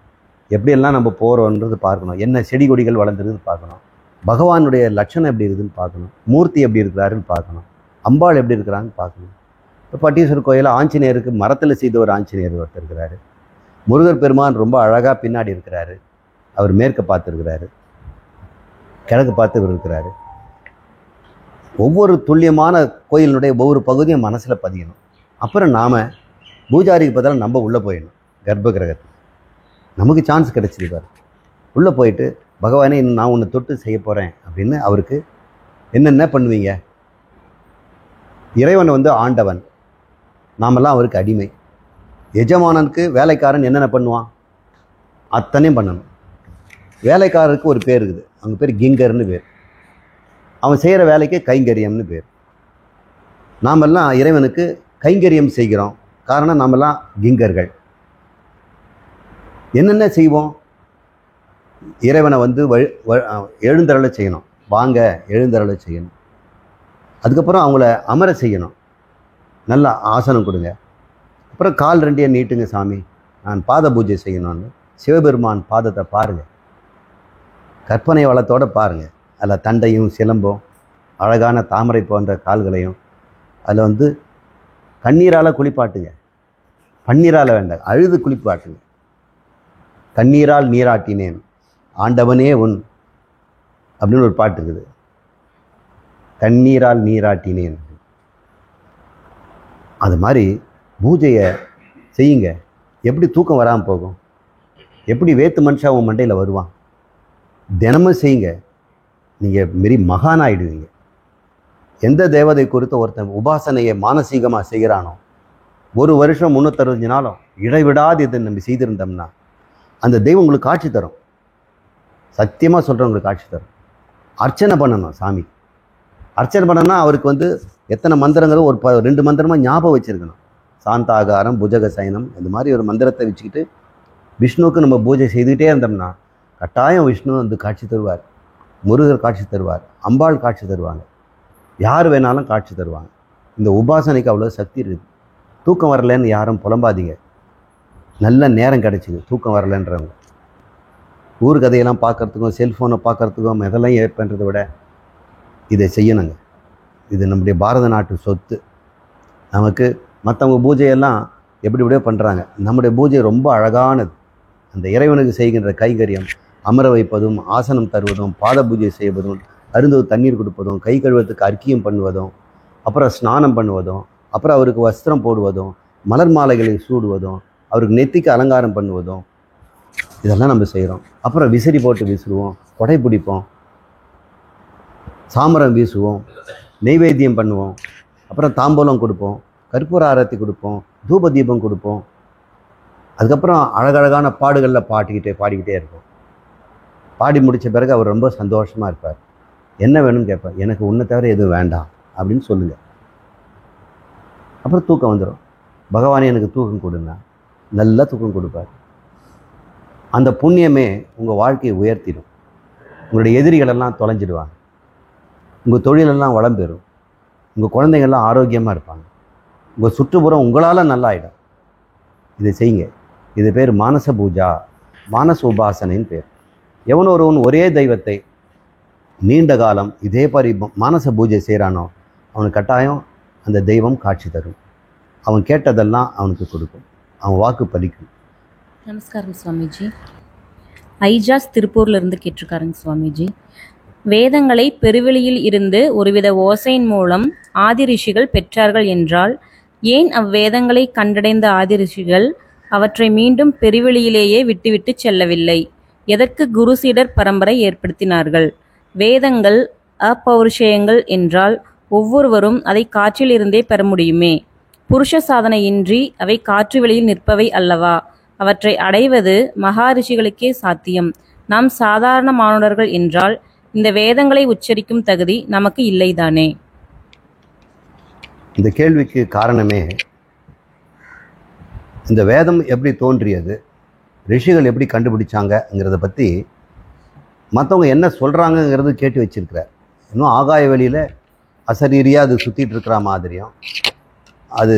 எப்படியெல்லாம் நம்ம போகிறோன்றது பார்க்கணும். என்ன செடி கொடிகள் வளர்ந்துருக்குது பார்க்கணும். பகவானுடைய லட்சணம் எப்படி இருக்குதுன்னு பார்க்கணும். மூர்த்தி எப்படி இருக்கிறாருன்னு பார்க்கணும். அம்பாள் எப்படி இருக்கிறாங்கன்னு பார்க்கணும். இப்போ பட்டீஸ்வரர் கோயிலில் ஆஞ்சநேயருக்கு மரத்தில் செய்த ஒரு ஆஞ்சநேயர் ஒருத்தர் இருக்கிறாரு. முருகர் பெருமான் ரொம்ப அழகாக பின்னாடி இருக்கிறாரு. அவர் மேற்க பார்த்துருக்கிறாரு, கிழக்கு பார்த்து இருக்கிறாரு. ஒவ்வொரு துல்லியமான கோயிலினுடைய ஒவ்வொரு பகுதியும் மனசில் பதியணும். அப்புறம் நாம் பூஜாரிக்கு பதிலாக நம்ம உள்ளே போயிடணும். கர்ப்ப கிரகத்துக்கு நமக்கு சான்ஸ் கிடச்சிது பாரு. உள்ளே போயிட்டு, பகவானே நான் உன்னை தொட்டு செய்ய போகிறேன் அப்படின்னு அவருக்கு என்னென்ன பண்ணுவீங்க? இறைவன் வந்து ஆண்டவன், நாமெல்லாம் அவருக்கு அடிமை. எஜமானனுக்கு வேலைக்காரன் என்னென்ன பண்ணுவான் அத்தனையும் பண்ணணும். வேலைக்காரருக்கு ஒரு பேர் இருக்குது. அவங்க பேர் கிங்கர்னு பேர். அவன் செய்கிற வேலைக்கு கைங்கரியம்னு பேர். நாமெல்லாம் இறைவனுக்கு கைங்கரியம் செய்கிறோம். காரணம் நாமெல்லாம் கிங்கர்கள். என்னென்ன செய்வோம்? இறைவனை வந்து எழுந்தருளை செய்யணும். வாங்க எழுந்தருளை செய்யணும். அதுக்கப்புறம் அவங்கள அமர செய்யணும். நல்லா ஆசனம் கொடுங்க. அப்புறம் கால் 2 நீட்டுங்க சாமி, நான் பாத பூஜை செய்யணும்னு சிவபெருமான் பாதத்தை பாருங்கள். கற்பனை வளத்தோடு பாருங்கள். அதில் தண்டையும் சிலம்பும் அழகான தாமரை போன்ற கால்களையும் அதில் வந்து கண்ணீரால் குளிப்பாட்டுங்க. பன்னீரால் வேண்டாம், அழுது குளிப்பாட்டுங்க. கண்ணீரால் நீராட்டினேன் ஆண்டவனே உன் அப்படின்னு ஒரு பாட்டு இருக்குது. தண்ணீரால் நீராட்டினேன். அது மாதிரி பூஜையை செய்யுங்க. எப்படி தூக்கம் வராமல் போகும்? எப்படி வேத்து மனுஷா உன் மண்டையில் வருவான்? தினமும் செய்யுங்க. நீங்கள் மாரி மகான் ஆகிடுவீங்க. எந்த தேவதை குறித்த ஒருத்தன் உபாசனையை மானசீகமாக செய்கிறானோ, ஒரு வருஷம் 365 நாளும் இடைவிடாது இதை நம்ம செய்திருந்தோம்னா அந்த தெய்வம் உங்களுக்கு காட்சி தரும். சத்தியமாக சொல்கிறேன், உங்களுக்கு காட்சி தரும். அர்ச்சனை பண்ணணும் சாமி. அர்ச்சனை பண்ணனா அவருக்கு எத்தனை மந்திரங்களும் ஒரு 2 மந்திரமாக ஞாபகம் வச்சுருக்கணும். சாந்தாகாரம், புஜக சயனம், இந்த மாதிரி ஒரு மந்திரத்தை வச்சுக்கிட்டு விஷ்ணுவுக்கு நம்ம பூஜை செய்துக்கிட்டே இருந்தோம்னா கட்டாயம் விஷ்ணு காட்சி தருவார். முருகர் காட்சி தருவார். அம்பாள் காட்சி தருவாங்க. யார் வேணாலும் காட்சி தருவாங்க. இந்த உபாசனைக்கு அவ்வளோ சக்தி இருக்குது. தூக்கம் வரலன்னு யாரும் புலம்பாதீங்க. நல்ல நேரம் கிடச்சிது தூக்கம் வரலன்றவங்க. ஊர் கதையெல்லாம் பார்க்குறதுக்கும் செல்ஃபோனை பார்க்குறதுக்கும் இதெல்லாம் பண்ணுறதை விட இதை செய்யணுங்க. இது நம்முடைய பாரத நாட்டு சொத்து. நமக்கு மற்றவங்க பூஜையெல்லாம் எப்படி எப்படியோ பண்ணுறாங்க. நம்முடைய பூஜை ரொம்ப அழகானது. அந்த இறைவனுக்கு செய்கின்ற கைகரியம், அமர வைப்பதும், ஆசனம் தருவதும், பாத பூஜை செய்வதும், அருந்தது தண்ணீர் கொடுப்பதும், கை கழுவத்துக்கு அர்க்கியம் பண்ணுவதும், அப்புறம் ஸ்நானம் பண்ணுவதும், அப்புறம் அவருக்கு வஸ்திரம் போடுவதும், மலர் மாலைகளை சூடுவதும், அவருக்கு நெத்திக்கு அலங்காரம் பண்ணுவதும், இதெல்லாம் நம்ம செய்கிறோம். அப்புறம் விசிறி போட்டு வீசுவோம், கொடை பிடிப்போம், சாமரம் வீசுவோம், நெய்வேத்தியம் பண்ணுவோம், அப்புறம் தாம்பூலம் கொடுப்போம், கற்பூர ஆரத்தி கொடுப்போம், தூப தீபம் கொடுப்போம். அதுக்கப்புறம் அழகழகான பாடுகளில் பாடிக்கிட்டே இருப்போம். பாடி முடித்த பிறகு அவர் ரொம்ப சந்தோஷமாக இருப்பார். என்ன வேணும்னு கேட்பார். எனக்கு உன்னை தவிர எதுவும் வேண்டாம் அப்படின்னு சொல்லுங்கள். அப்புறம் தூக்கம் வந்துடும். பகவானே எனக்கு தூக்கம் கொடுங்க. நல்லா தூக்கம் கொடுப்பார். அந்த புண்ணியமே உங்கள் வாழ்க்கையை உயர்த்திடும். உங்களுடைய எதிரிகளெல்லாம் தொலைஞ்சிடுவாங்க. உங்கள் தொழிலெல்லாம் வளம் பெறும். உங்கள் குழந்தைங்கள்லாம் ஆரோக்கியமாக இருப்பாங்க. உங்கள் சுற்றுப்புறம் உங்களால் நல்லா ஆகிடும். இதை செய்யுங்க. இது பேர் மானச பூஜா, மானச உபாசனைன்னு பேர். எவன் ஒருவன் ஒரே தெய்வத்தை நீண்ட காலம் இதே மாதிரி மானச பூஜை செய்கிறானோ அவனுக்கு கட்டாயம் அந்த தெய்வம் காட்சி தரும். அவன் கேட்டதெல்லாம் அவனுக்கு கொடுக்கும். அவன் வாக்கு பலிக்கும். நமஸ்காரம் சுவாமிஜி. ஐஜாஸ் திருப்பூர்லேருந்து கேட்டிருக்காருங்க சுவாமிஜி. வேதங்களை பெருவெளியில் இருந்து ஒருவித ஓசையின் மூலம் ஆதி ரிஷிகள் பெற்றார்கள் என்றால் ஏன் அவ்வேதங்களை கண்டடைந்த ஆதி ரிஷிகள் அவற்றை மீண்டும் பெருவெளியிலேயே விட்டுவிட்டு செல்லவில்லை? எதற்கு குரு சீடர் பரம்பரை ஏற்படுத்தினார்கள்? வேதங்கள் அப்பௌருஷேயங்கள் என்றால் ஒவ்வொருவரும் அதை காற்றில் இருந்தே பெற முடியுமே. புருஷ சாதனையின்றி அவை காற்று வெளியில் நிற்பவை அல்லவா? அவற்றை அடைவது மகாரிஷிகளுக்கே சாத்தியம். நாம் சாதாரண மானுடர்கள் என்றால் இந்த வேதங்களை உச்சரிக்கும் தகுதி நமக்கு இல்லைதானே? இந்த கேள்விக்கு காரணமே இந்த வேதம் எப்படி தோன்றியது, ரிஷிகள் எப்படி கண்டுபிடிச்சாங்கங்கிறத பற்றி மற்றவங்க என்ன சொல்கிறாங்கங்கிறது கேட்டு வச்சிருக்கிறார். இன்னும் ஆகாய வெளியில் அசரீரியாக அது சுற்றிட்டு இருக்கிற மாதிரியும், அது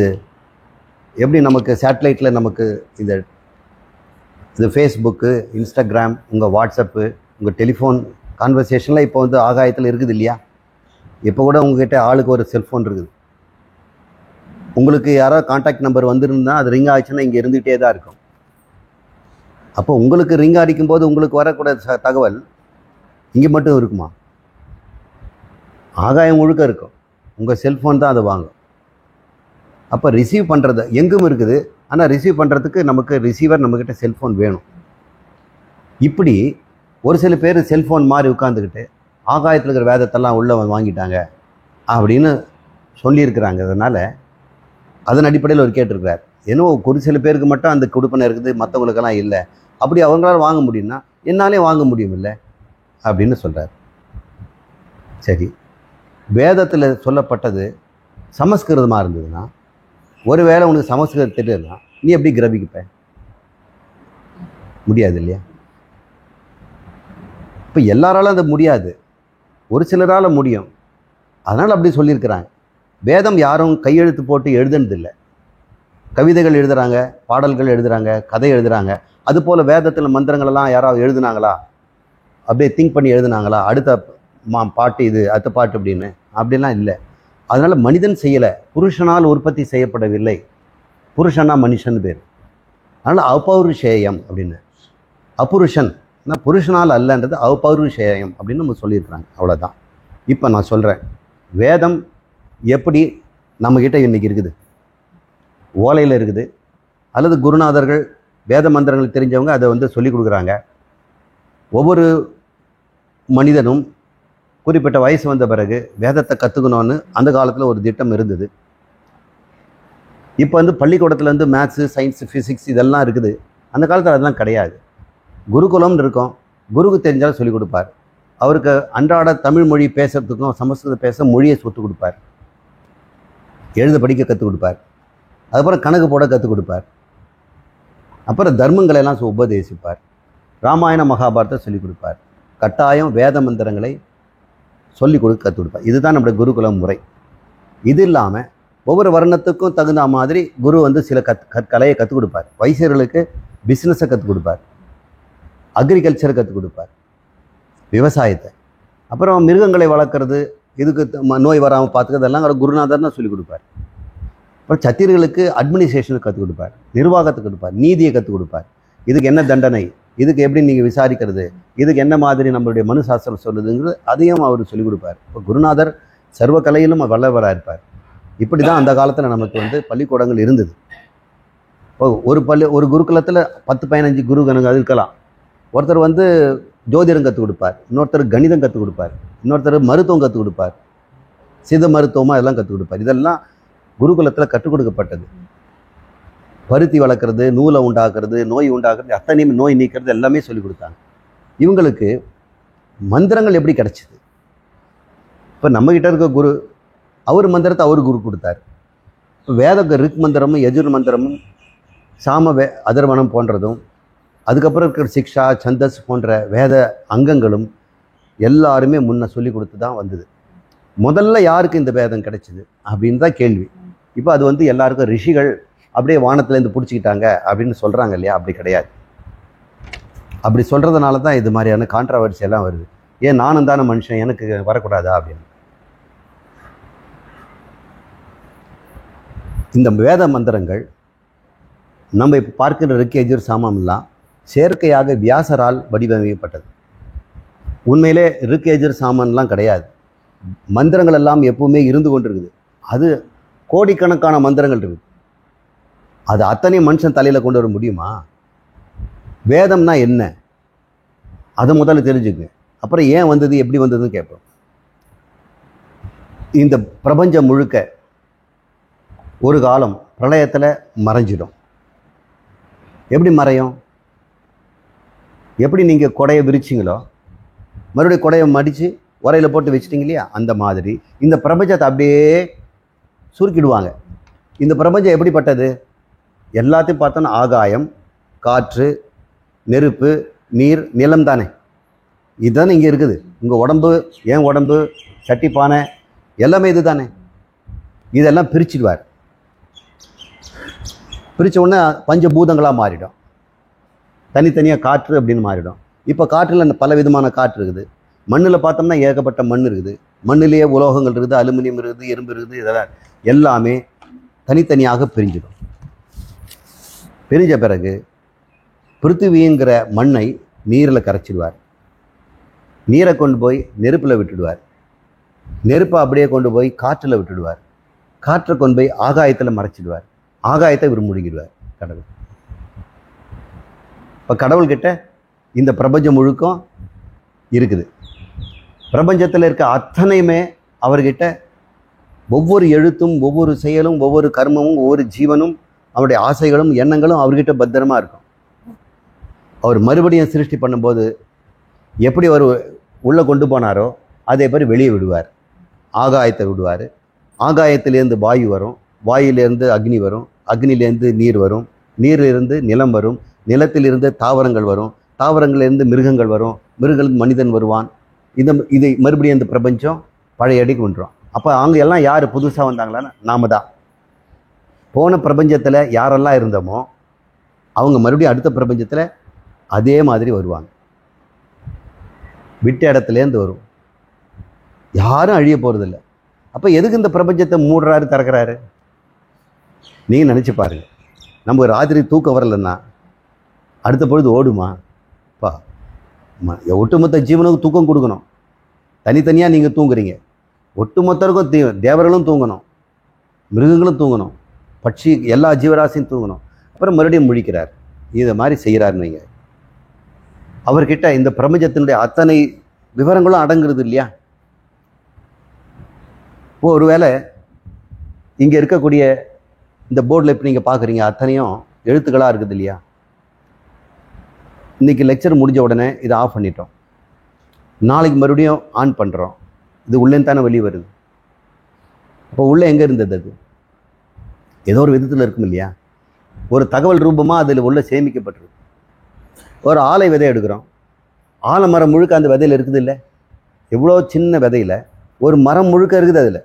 எப்படி நமக்கு சேட்டலைட்டில் நமக்கு இது ஃபேஸ்புக்கு, இன்ஸ்டாகிராம், உங்கள் வாட்ஸ்அப்பு, உங்கள் டெலிஃபோன் கான்வர்சேஷன்லாம் இப்போ ஆகாயத்தில் இருக்குது இல்லையா? இப்போ கூட உங்ககிட்ட ஆளுக்கு ஒரு செல்ஃபோன் இருக்குது. உங்களுக்கு யாராவது கான்டாக்ட் நம்பர் வந்துருந்தால் அது ரிங் ஆச்சுன்னா இங்கே இருந்துகிட்டே தான் இருக்கும். அப்போ உங்களுக்கு ரிங் அடிக்கும்போது உங்களுக்கு வரக்கூட தகவல் இங்கே மட்டும் இருக்குமா? ஆகாயம் முழுக்க இருக்கும். உங்கள் செல்ஃபோன் தான் அதை வாங்கும். அப்போ ரிசீவ் பண்ணுறது எங்கும் இருக்குது. ஆனால் ரிசீவ் பண்ணுறதுக்கு நமக்கு ரிசீவர் நம்மக்கிட்ட செல்ஃபோன் வேணும். இப்படி ஒரு சில பேர் செல்ஃபோன் மாதிரி உட்காந்துக்கிட்டு ஆகாயத்தில் இருக்கிற வேதத்தெல்லாம் உள்ளே வாங்கிட்டாங்க அப்படின்னு சொல்லியிருக்கிறாங்க. அதனால் அதன் அடிப்படையில் அவர் கேட்டிருக்கிறார். ஏன்னோ ஒரு சில பேருக்கு மட்டும் அந்த கொடுப்பனை இருக்குது, மற்றவங்களுக்கெல்லாம் இல்லை. அப்படி அவங்களால வாங்க முடியும்னா என்னாலே வாங்க முடியும் இல்லை அப்படின்னு சொல்கிறார். சரி, வேதத்தில் சொல்லப்பட்டது சமஸ்கிருதமாக இருந்ததுன்னா, ஒருவேளை உனக்கு சமஸ்கிருதம் தெரியலன்னா நீ எப்படி கிரபிக்கப்ப முடியாது இல்லையா? இப்போ எல்லாராலும் அது முடியாது, ஒரு சிலரால் முடியும். அதனால் அப்படி சொல்லியிருக்கிறாங்க. வேதம் யாரும் கையெழுத்து போட்டு எழுதுனதில்லை. கவிதைகள் எழுதுகிறாங்க, பாடல்கள் எழுதுகிறாங்க, கதை எழுதுகிறாங்க. அதுபோல் வேதத்தில் மந்திரங்களெல்லாம் யாராவது எழுதுனாங்களா? அப்படியே திங்க் பண்ணி எழுதுனாங்களா? அடுத்த பாட்டு இது, அடுத்த பாட்டு அப்படின்னு அப்படிலாம் இல்லை. அதனால் மனிதன் செய்யலை, புருஷனால் உற்பத்தி செய்யப்படவில்லை. புருஷனா மனுஷன் பேர். அதனால் அபௌருஷேயம் அப்படின்னு, அபுருஷன் ஆனால் புருஷனால் அல்லன்றது அவபௌருஷேயம் அப்படின்னு நம்ம சொல்லியிருக்கிறாங்க. அவ்வளோதான். இப்போ நான் சொல்கிறேன், வேதம் எப்படி நம்மக்கிட்ட இன்றைக்கி இருக்குது, ஓலையில் இருக்குது, அல்லது குருநாதர்கள் வேத மந்திரங்கள் தெரிஞ்சவங்க அதை வந்து சொல்லிக் கொடுக்குறாங்க. ஒவ்வொரு மனிதனும் குறிப்பிட்ட வயசு வந்த பிறகு வேதத்தை கற்றுக்கணும்னு அந்த காலத்தில் ஒரு திட்டம் இருந்தது. இப்போ வந்து பள்ளிக்கூடத்தில் வந்து மேத்ஸு, சயின்ஸு, ஃபிசிக்ஸ் இதெல்லாம் இருக்குது. அந்த காலத்தில் அதெல்லாம் கிடையாது. குருகுலம்னு இருக்கும். குருக்கு தெரிஞ்சாலும் சொல்லிக் கொடுப்பார். அவருக்கு அன்றாட தமிழ் மொழி பேசுறதுக்கும் சமஸ்கிருதம் பேச மொழியை சொத்து கொடுப்பார். எழுத படிக்க கற்றுக் கொடுப்பார். அதுக்கப்புறம் கணக்கு போட கற்றுக் கொடுப்பார். அப்புறம் தர்மங்களை எல்லாம் உபதேசிப்பார். ராமாயண மகாபாரதத்தை சொல்லிக் கொடுப்பார். கட்டாயம் வேத மந்திரங்களை சொல்லிக் கொடுக்க கற்றுக் கொடுப்பார். இதுதான் நம்முடைய குருகுலம் முறை. இது இல்லாமல் ஒவ்வொரு வர்ணத்துக்கும் தகுந்த மாதிரி குரு வந்து சில கலையை கற்றுக் கொடுப்பார். வைசியர்களுக்கு பிஸ்னஸை கற்றுக் கொடுப்பார், அக்ரிகல்ச்சரை கற்றுக் கொடுப்பார், விவசாயத்தை, அப்புறம் மிருகங்களை வளர்க்குறது, இதுக்கு நோய் வராமல் பார்த்துக்கிறது எல்லாம் குருநாதர் தான் சொல்லிக் கொடுப்பார். அப்புறம் சத்திரியர்களுக்கு அட்மினிஸ்ட்ரேஷனை கற்றுக் கொடுப்பார், நிர்வாகத்துக்கு கொடுப்பார், நீதியை கற்றுக் கொடுப்பார். இதுக்கு என்ன தண்டனை, இதுக்கு எப்படி நீங்கள் விசாரிக்கிறது, இதுக்கு என்ன மாதிரி நம்மளுடைய மனு சாஸ்திரம் சொல்லுதுங்கிறது அதையும் அவர் சொல்லிக் கொடுப்பார். இப்போ குருநாதர் சர்வ கலையிலும் வல்லவராக இருப்பார். இப்படி தான் அந்த காலத்தில் நமக்கு வந்து பள்ளிக்கூடங்கள் இருந்தது. இப்போ ஒரு குருகுலத்தில் 10-15 குருகணங்கள் இருக்கலாம். ஒருத்தர் வந்து ஜோதிடம் கற்றுக் கொடுப்பார், இன்னொருத்தர் கணிதம் கற்றுக் கொடுப்பார், இன்னொருத்தர் மருத்துவம் கற்றுக் கொடுப்பார், சித்த மருத்துவமாக அதெல்லாம் கற்றுக் கொடுப்பார். இதெல்லாம் குருகுலத்தில் கற்றுக் கொடுக்கப்பட்டது. பருத்தி வளர்க்குறது, நூலை உண்டாக்குறது, நோய் உண்டாக்குறது, அத்தனையும் நோய் நீக்கிறது எல்லாமே சொல்லிக் கொடுத்தாங்க. இவங்களுக்கு மந்திரங்கள் எப்படி கிடச்சிது? இப்போ நம்மக்கிட்ட இருக்க குரு அவர் மந்திரத்தை அவர் குரு கொடுத்தார். வேத ரிக் மந்திரமும் யஜுர் மந்திரமும் சாம அதர்வனம் போன்றதும், அதுக்கப்புறம் இருக்கிற சிக்ஷா, சந்தஸ் போன்ற வேத அங்கங்களும் எல்லாருமே முன்ன சொல்லி கொடுத்து தான் வந்தது. முதல்ல யாருக்கு இந்த வேதம் கிடைச்சிது அப்படின்னு தான் கேள்வி. இப்போ அது வந்து எல்லாருக்கும் ரிஷிகள் அப்படியே வானத்துலேருந்து பிடிச்சிக்கிட்டாங்க அப்படின்னு சொல்கிறாங்க இல்லையா? அப்படி கிடையாது. அப்படி சொல்கிறதுனால தான் இது மாதிரியான கான்ட்ரவர்சி எல்லாம் வருது. ஏன் நானும் தானே மனுஷன், எனக்கு வரக்கூடாதா அப்படின்னு. இந்த வேத மந்திரங்கள் நம்ம இப்போ பார்க்கிற ரிக் யஜுர் சாமம்லாம் செயற்கையாக வியாசரால் வடிவமைக்கப்பட்டது. உண்மையிலே ரிக் யஜுர் சாமன்லாம் கிடையாது. மந்திரங்கள் எல்லாம் எப்பவுமே இருந்து கொண்டு இருக்குது. அது கோடிக்கணக்கான மந்திரங்கள் இருக்குது. அது அத்தனை மனுஷன் தலையில் கொண்டு வர முடியுமா? வேதம்னா என்ன அதை முதல்ல தெரிஞ்சுக்குங்க. அப்புறம் ஏன் வந்தது, எப்படி வந்ததுன்னு கேட்போம். இந்த பிரபஞ்சம் முழுக்க ஒரு காலம் பிரளயத்தில் மறைஞ்சிடும். எப்படி மறையும்? எப்படி நீங்கள் கொடையை விரிச்சிங்களோ மறுபடியும் கொடையை மடித்து உரையில் போட்டு வச்சிட்டிங்க இல்லையா? அந்த மாதிரி இந்த பிரபஞ்சத்தை அப்படியே சுருக்கிடுவாங்க. இந்த பிரபஞ்சம் எப்படிப்பட்டது? எல்லாத்தையும் பார்த்தோன்னா ஆகாயம், காற்று, நெருப்பு, நீர், நிலம் தானே. இதுதானே இங்கே இருக்குது. உங்கள் உடம்பு, என் உடம்பு, சட்டி, பானை எல்லாமே இது தானே. இதெல்லாம் பிரிச்சுடுவார். பிரித்த உடனே பஞ்சபூதங்களாக மாறிடும். தனித்தனியாக காற்று அப்படின்னு மாறிடும். இப்போ காற்றில் பல விதமான காற்று இருக்குது. மண்ணில் பார்த்தோம்னா ஏகப்பட்ட மண் இருக்குது. மண்ணிலேயே உலோகங்கள் இருக்குது, அலுமினியம் இருக்குது, இரும்பு இருக்குது. இதெல்லாம் எல்லாமே தனித்தனியாக பிரிஞ்சிடும். பிரிஞ்ச பிறகு பிருத்திவிங்கிற மண்ணை நீரில் கரைச்சிடுவார். நீரை கொண்டு போய் நெருப்பில் விட்டுடுவார். நெருப்பை அப்படியே கொண்டு போய் காற்றில் விட்டுடுவார். காற்றை கொண்டு போய் ஆகாயத்தில் மறைச்சிடுவார். ஆகாயத்தை இவர் முழுங்கிடுவார் கடவுள். இப்போ கடவுள்கிட்ட இந்த பிரபஞ்சம் முழுக்கம் இருக்குது. பிரபஞ்சத்தில் இருக்க அத்தனையுமே அவர்கிட்ட ஒவ்வொரு எழுத்தும், ஒவ்வொரு செயலும், ஒவ்வொரு கர்மமும், ஒவ்வொரு ஜீவனும், அவருடைய ஆசைகளும் எண்ணங்களும் அவர்கிட்ட பத்திரமா இருக்கும். அவர் மறுபடியும் சிருஷ்டி பண்ணும்போது எப்படி அவர் உள்ளே கொண்டு போனாரோ அதே மாதிரி வெளியே விடுவார். ஆகாயத்தை விடுவார். ஆகாயத்திலேருந்து வாயு வரும், வாயுலேருந்து அக்னி வரும், அக்னிலேருந்து நீர் வரும், நீரிலிருந்து நிலம் வரும், நிலத்திலிருந்து தாவரங்கள் வரும், தாவரங்களிலிருந்து மிருகங்கள் வரும், மிருகங்களுக்கு மனிதன் வருவான். இதை மறுபடியும் இந்த பிரபஞ்சம் பழைய அடிக்கு வந்துடும். அப்போ அங்கே எல்லாம் யார் புதுசாக வந்தாங்களான்னு நாம தான். போன பிரபஞ்சத்தில் யாரெல்லாம் இருந்தோமோ அவங்க மறுபடியும் அடுத்த பிரபஞ்சத்தில் அதே மாதிரி வருவாங்க. விட்ட இடத்துலேருந்து வரும். யாரும் அழிய போகிறதில்ல. அப்போ எதுக்கு இந்த பிரபஞ்சத்தை மூடுறாரு, திறக்கிறாரு? நீங்கள் நினச்சி பாருங்கள். நம்ம ராத்திரி தூக்கம் வரலன்னா அடுத்த பொழுது ஓடுமா? பா ஒட்டுமொத்த ஜீவனுக்கும் தூக்கம் கொடுக்கணும். தனித்தனியாக நீங்கள் தூங்குறீங்க, ஒட்டுமொத்தருக்கும் தேவர்களும் தூங்கணும், மிருகங்களும் தூங்கணும், பட்சி எல்லா ஜீவராசியும் தூங்கணும். அப்புறம் மறுபடியும் முழிக்கிறார். இதை மாதிரி செய்கிறாருன்னு வைங்க. அவர்கிட்ட இந்த பிரபஞ்சத்தினுடைய அத்தனை விவரங்களும் அடங்குறது இல்லையா? இப்போ ஒருவேளை இங்கே இருக்கக்கூடிய இந்த போர்டில் இப்போ நீங்கள் பார்க்குறீங்க அத்தனையும் எழுத்துக்களாக இருக்குது இல்லையா? இன்றைக்கி லெக்சர் முடிஞ்ச உடனே இதை ஆஃப் பண்ணிட்டோம், நாளைக்கு மறுபடியும் ஆன் பண்ணுறோம், இது உள்ளேன்னு தானே வெளியே வருது. அப்போ உள்ளே எங்கே இருந்தது? அது ஏதோ ஒரு விதத்தில் இருக்கும் இல்லையா? ஒரு தகவல் ரூபமாக அதில் உள்ள சேமிக்கப்பட்டிருக்கு. ஒரு ஆலை விதை எடுக்கிறோம், ஆலமரம் முழுக்க அந்த விதையில் இருக்குது இல்லை? எவ்வளோ சின்ன விதையில் ஒரு மரம் முழுக்க இருக்குது. அதில்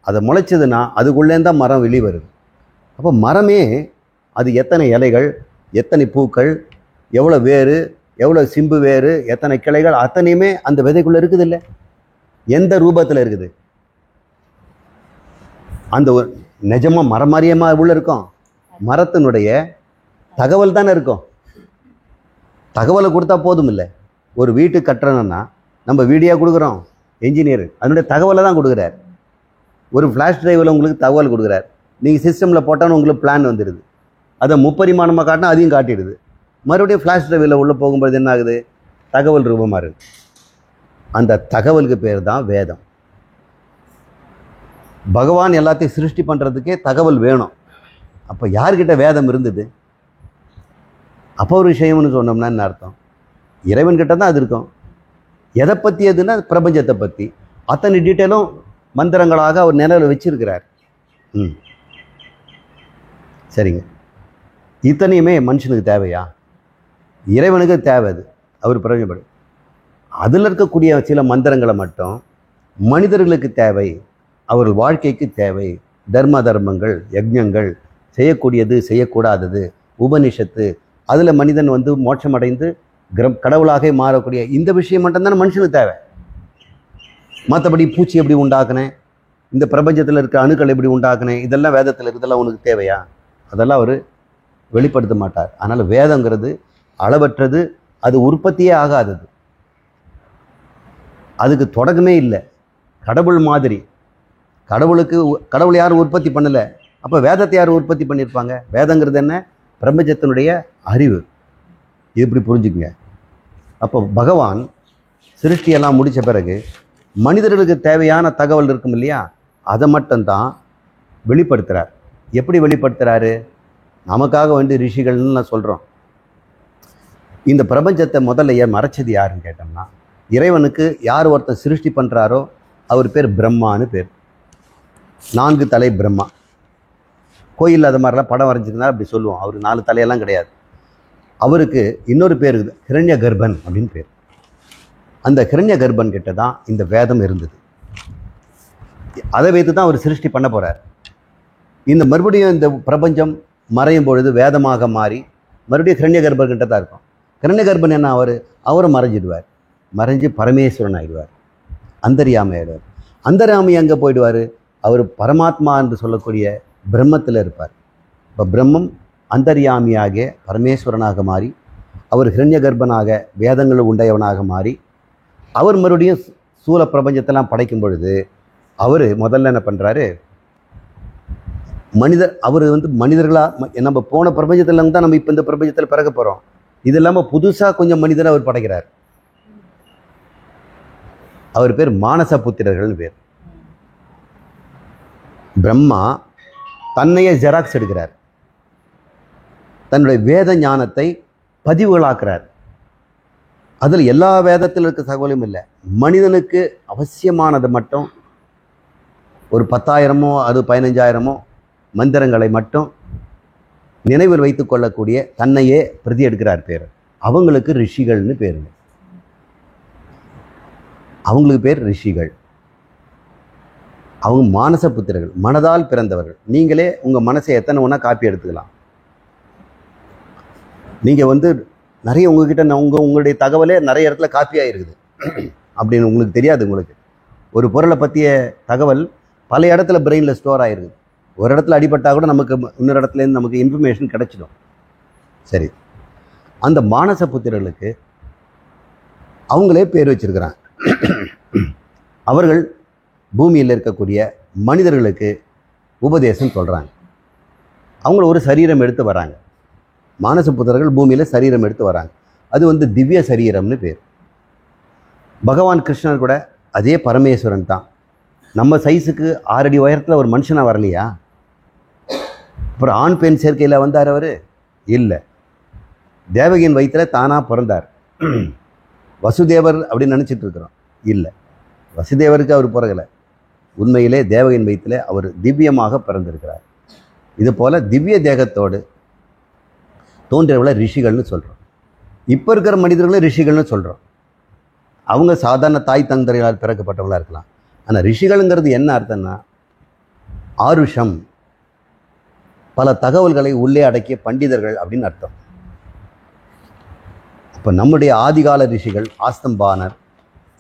அதை முளைச்சதுன்னா அதுக்குள்ளேருந்து தான் மரம் வெளியே வருது. அப்போ மரமே அது எத்தனை இலைகள், எத்தனை பூக்கள், எவ்வளோ வேறு, எவ்வளோ சிம்பு வேறு, எத்தனை கிளைகள், அத்தனையுமே அந்த விதைக்குள்ளே இருக்குது இல்லை? எந்த ரூபத்தில் இருக்குது? அந்த ஒரு நிஜமாக மரம் மாதிரியமா உள்ள இருக்கும்? மரத்தினுடைய தகவல் தானே இருக்கும். தகவலை கொடுத்தா போதும் இல்லை? ஒரு வீட்டு கட்டுறோன்னா நம்ம வீடியோ கொடுக்குறோம், என்ஜினியர் அதனுடைய தகவலை தான் கொடுக்குறார். ஒரு ஃப்ளாஷ் டிரைவில் உங்களுக்கு தகவல் கொடுக்குறார், நீங்கள் சிஸ்டமில் போட்டாலும் உங்களுக்கு பிளான் வந்துடுது. அதை முப்பரிமாணமாக காட்டினா அதையும் காட்டிடுது. மறுபடியும் ஃப்ளாஷ் டிரைவில் உள்ளே போகும்போது என்ன ஆகுது? தகவல் ரூபமாக இருக்குது. அந்த தகவலுக்கு பேர் தான் வேதம். பகவான் எல்லாத்தையும் சிருஷ்டி பண்ணுறதுக்கே தகவல் வேணும். அப்போ யார்கிட்ட வேதம் இருந்தது? அபௌருஷயம்னு சொன்னோம்னா என்ன அர்த்தம்? இறைவன்கிட்ட தான் அது இருக்கும். எதை பற்றி எதுன்னா பிரபஞ்சத்தை பற்றி அத்தனை டீட்டெயிலும் மந்திரங்களாக அவர் நினைவில் வச்சிருக்கிறார். சரிங்க, இத்தனையுமே மனுஷனுக்கு தேவையா? இறைவனுக்கு தேவை. அது அவர் பிரபஞ்சப்படும். அதில் இருக்கக்கூடிய சில மந்திரங்களை மட்டும் மனிதர்களுக்கு தேவை, அவர்கள் வாழ்க்கைக்கு தேவை. தர்ம தர்மங்கள், யஜ்ஞங்கள், செய்யக்கூடியது செய்யக்கூடாதது, உபனிஷத்து, அதில் மனிதன் மோட்சம் அடைந்து கடவுளாக மாறக்கூடிய இந்த விஷயம் மட்டும்தானே மனுஷனுக்கு தேவை. மற்றபடி பூச்சி எப்படி உண்டாக்குனேன், இந்த பிரபஞ்சத்தில் இருக்க அணுக்கள் எப்படி உண்டாக்குனேன், இதெல்லாம் வேதத்தில் இருக்கிறதெல்லாம் உனக்கு தேவையா? அதெல்லாம் அவர் வெளிப்படுத்த மாட்டார். அதனால் வேதங்கிறது அளவற்றது, அது உற்பத்தியே ஆகாதது, அதுக்கு தொடக்கமே இல்லை. கடவுள் மாதிரி. கடவுள் யாரும் உற்பத்தி பண்ணலை, அப்போ வேதத்தை யார் உற்பத்தி பண்ணியிருப்பாங்க? வேதங்கிறது என்ன? பிரபஞ்சத்தினுடைய அறிவு. இப்படி புரிஞ்சுக்குங்க. அப்போ பகவான் சிருஷ்டியெல்லாம் முடித்த பிறகு மனிதர்களுக்கு தேவையான தகவல் இருக்கும் இல்லையா, அதை மட்டும்தான் வெளிப்படுத்துகிறார். எப்படி வெளிப்படுத்துகிறாரு? நமக்காக ரிஷிகள்னு நான் சொல்கிறோம். இந்த பிரபஞ்சத்தை முதல்ல மறைச்சது யாருன்னு கேட்டோம்னா, இறைவனுக்கு யார் ஒருத்தர் சிருஷ்டி பண்ணுறாரோ அவர் பேர் பிரம்மான்னு பேர். 4 தலை பிரம்மா. கோயிலில் அது மாதிரிலாம் படம் வரைஞ்சிருந்தா அப்படி சொல்லுவோம். அவர் 4 தலையெல்லாம் கிடையாது. அவருக்கு இன்னொரு பேர் இருக்குது, ஹிரண்ய கர்ப்பன் அப்படின்னு பேர். அந்த ஹிரண்ய கர்ப்பன் கிட்ட தான் இந்த வேதம் இருந்தது. அதை வைத்து தான் அவர் சிருஷ்டி பண்ண போகிறார். இந்த மறுபடியும் இந்த பிரபஞ்சம் மறையும் பொழுது வேதமாக மாறி மறுபடியும் ஹிரண்ய கர்ப்பன் கிட்ட தான் இருக்கும். ஹிரண்ய கர்ப்பன் என்ன? அவரை மறைஞ்சிடுவார். மறைஞ்சு பரமேஸ்வரன் ஆகிடுவார், அந்தர்யாமி ஆகிடுவார். அந்தர்யாமி அங்கே போயிடுவார், அவர் பரமாத்மா என்று சொல்லக்கூடிய பிரம்மத்தில் இருப்பார். இப்போ பிரம்மம் அந்தர்யாமியாக பரமேஸ்வரனாக மாறி, அவர் ஹிரண்ய கர்ப்பனாக வேதங்கள் உண்டையவனாக மாறி, அவர் மறுபடியும் சூழ பிரபஞ்சத்தெல்லாம் படைக்கும் பொழுது அவர் முதல்ல என்ன பண்ணுறாரு? அவர் மனிதர்களாக நம்ம போன பிரபஞ்சத்தில் தான் நம்ம இப்போ இந்த பிரபஞ்சத்தில் பிறக்க போகிறோம். இது இல்லாமல் புதுசாக கொஞ்சம் மனிதரை அவர் படைக்கிறார். அவர் பேர் மானச புத்திரர்கள்னு பேர். பிரம்மா தன்னையே ஜெராக்ஸ் எடுக்கிறார், தன்னுடைய வேத ஞானத்தை பதிவுகளாக்குறார். அதில் எல்லா வேதத்தில் இருக்க தகவலும் இல்லை, மனிதனுக்கு அவசியமானது மட்டும் ஒரு 10,000மோ அது 15,000மோ மந்திரங்களை மட்டும் நினைவில் வைத்து கொள்ளக்கூடிய தன்னையே பிரதி எடுக்கிறார் பேர். அவங்களுக்கு ரிஷிகள்னு பேர். அவங்களுக்கு பேர் ரிஷிகள். அவங்க மானச புத்திரர்கள், மனதால் பிறந்தவர்கள். நீங்களே உங்கள் மனசை எத்தனை ஒன்றா காப்பி எடுத்துக்கலாம். நீங்கள் நிறைய உங்ககிட்ட உங்களுடைய தகவலே நிறைய இடத்துல காப்பியாக இருக்குது அப்படின்னு உங்களுக்கு தெரியாது. உங்களுக்கு ஒரு பொருளை பற்றிய தகவல் பல இடத்துல பிரெயினில் ஸ்டோர் ஆகிருக்குது. ஒரு இடத்துல அடிபட்டால் கூட நமக்கு இன்னொரு இடத்துலேருந்து நமக்கு இன்ஃபர்மேஷன் கிடைச்சிடும். சரி, அந்த மானச புத்திரர்களுக்கு அவங்களே பேர் வச்சிருக்கிறாங்க. அவர்கள் பூமியில் இருக்கக்கூடிய மனிதர்களுக்கு உபதேசம் சொல்கிறாங்க. அவங்கள ஒரு சரீரம் எடுத்து வராங்க. மானசபுத்திரர்கள் பூமியில் சரீரம் எடுத்து வராங்க. அது திவ்ய சரீரம்னு பேர். பகவான் கிருஷ்ணர் கூட அதே பரமேஸ்வரன் தான். நம்ம சைஸுக்கு 6 அடி உயரத்தில் ஒரு மனுஷனாக வரலையா? அப்புறம் ஆண் பெண் சேர்க்கையில் வந்தார் அவர்? இல்லை. தேவகியின் வயிற்றில் தானாக பிறந்தார். வசுதேவர் அப்படின்னு நினச்சிட்டு இருக்கிறோம். இல்லை, வசுதேவருக்கு அவர் பிறகலை. உண்மையிலே தேவகியின் வயிற்றில் அவர் திவ்யமாக பிறந்திருக்கிறார். இது போல் திவ்ய தேகத்தோடு தோன்றியவளை ரிஷிகள்னு சொல்கிறோம். இப்போ இருக்கிற மனிதர்களும் ரிஷிகள்னு சொல்கிறோம். அவங்க சாதாரண தாய் தந்தைகளால் பிறக்கப்பட்டவங்களாக இருக்கலாம். ஆனால் ரிஷிகள்ங்கிறது என்ன அர்த்தம்னா, ஆருஷம், பல தகவல்களை உள்ளே அடக்கிய பண்டிதர்கள் அப்படின்னு அர்த்தம். இப்போ நம்முடைய ஆதிகால ரிஷிகள் ஆஸ்தம்பானர்,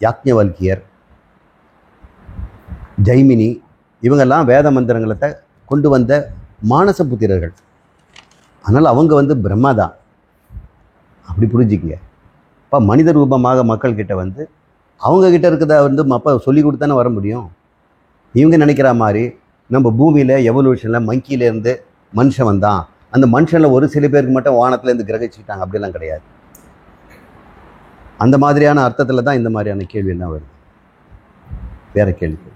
யாக்ஞவல்கியர், ஜைமினி, இவங்கெல்லாம் வேத மந்திரங்களை கொண்டு வந்த மானசபுத்திரர்கள். அதனால் அவங்க பிரம்மா தான். அப்படி புரிஞ்சுக்குங்க. இப்போ மனித ரூபமாக மக்கள்கிட்ட அவங்கக்கிட்ட இருக்கிறத அப்போ சொல்லி கொடுத்தானே வர முடியும். இவங்க நினைக்கிற மாதிரி நம்ம பூமியில் எவல்யூஷனில் மங்கியிலேருந்து மனுஷன் வந்தான், அந்த மனுஷனில் ஒரு சில பேருக்கு மட்டும் வானத்துலேருந்து கிரகிச்சுக்கிட்டாங்க, அப்படிலாம் கிடையாது. அந்த மாதிரியான அர்த்தத்தில் தான் இந்த மாதிரியான கேள்வியெல்லாம் வருது. வேற கேள்வி.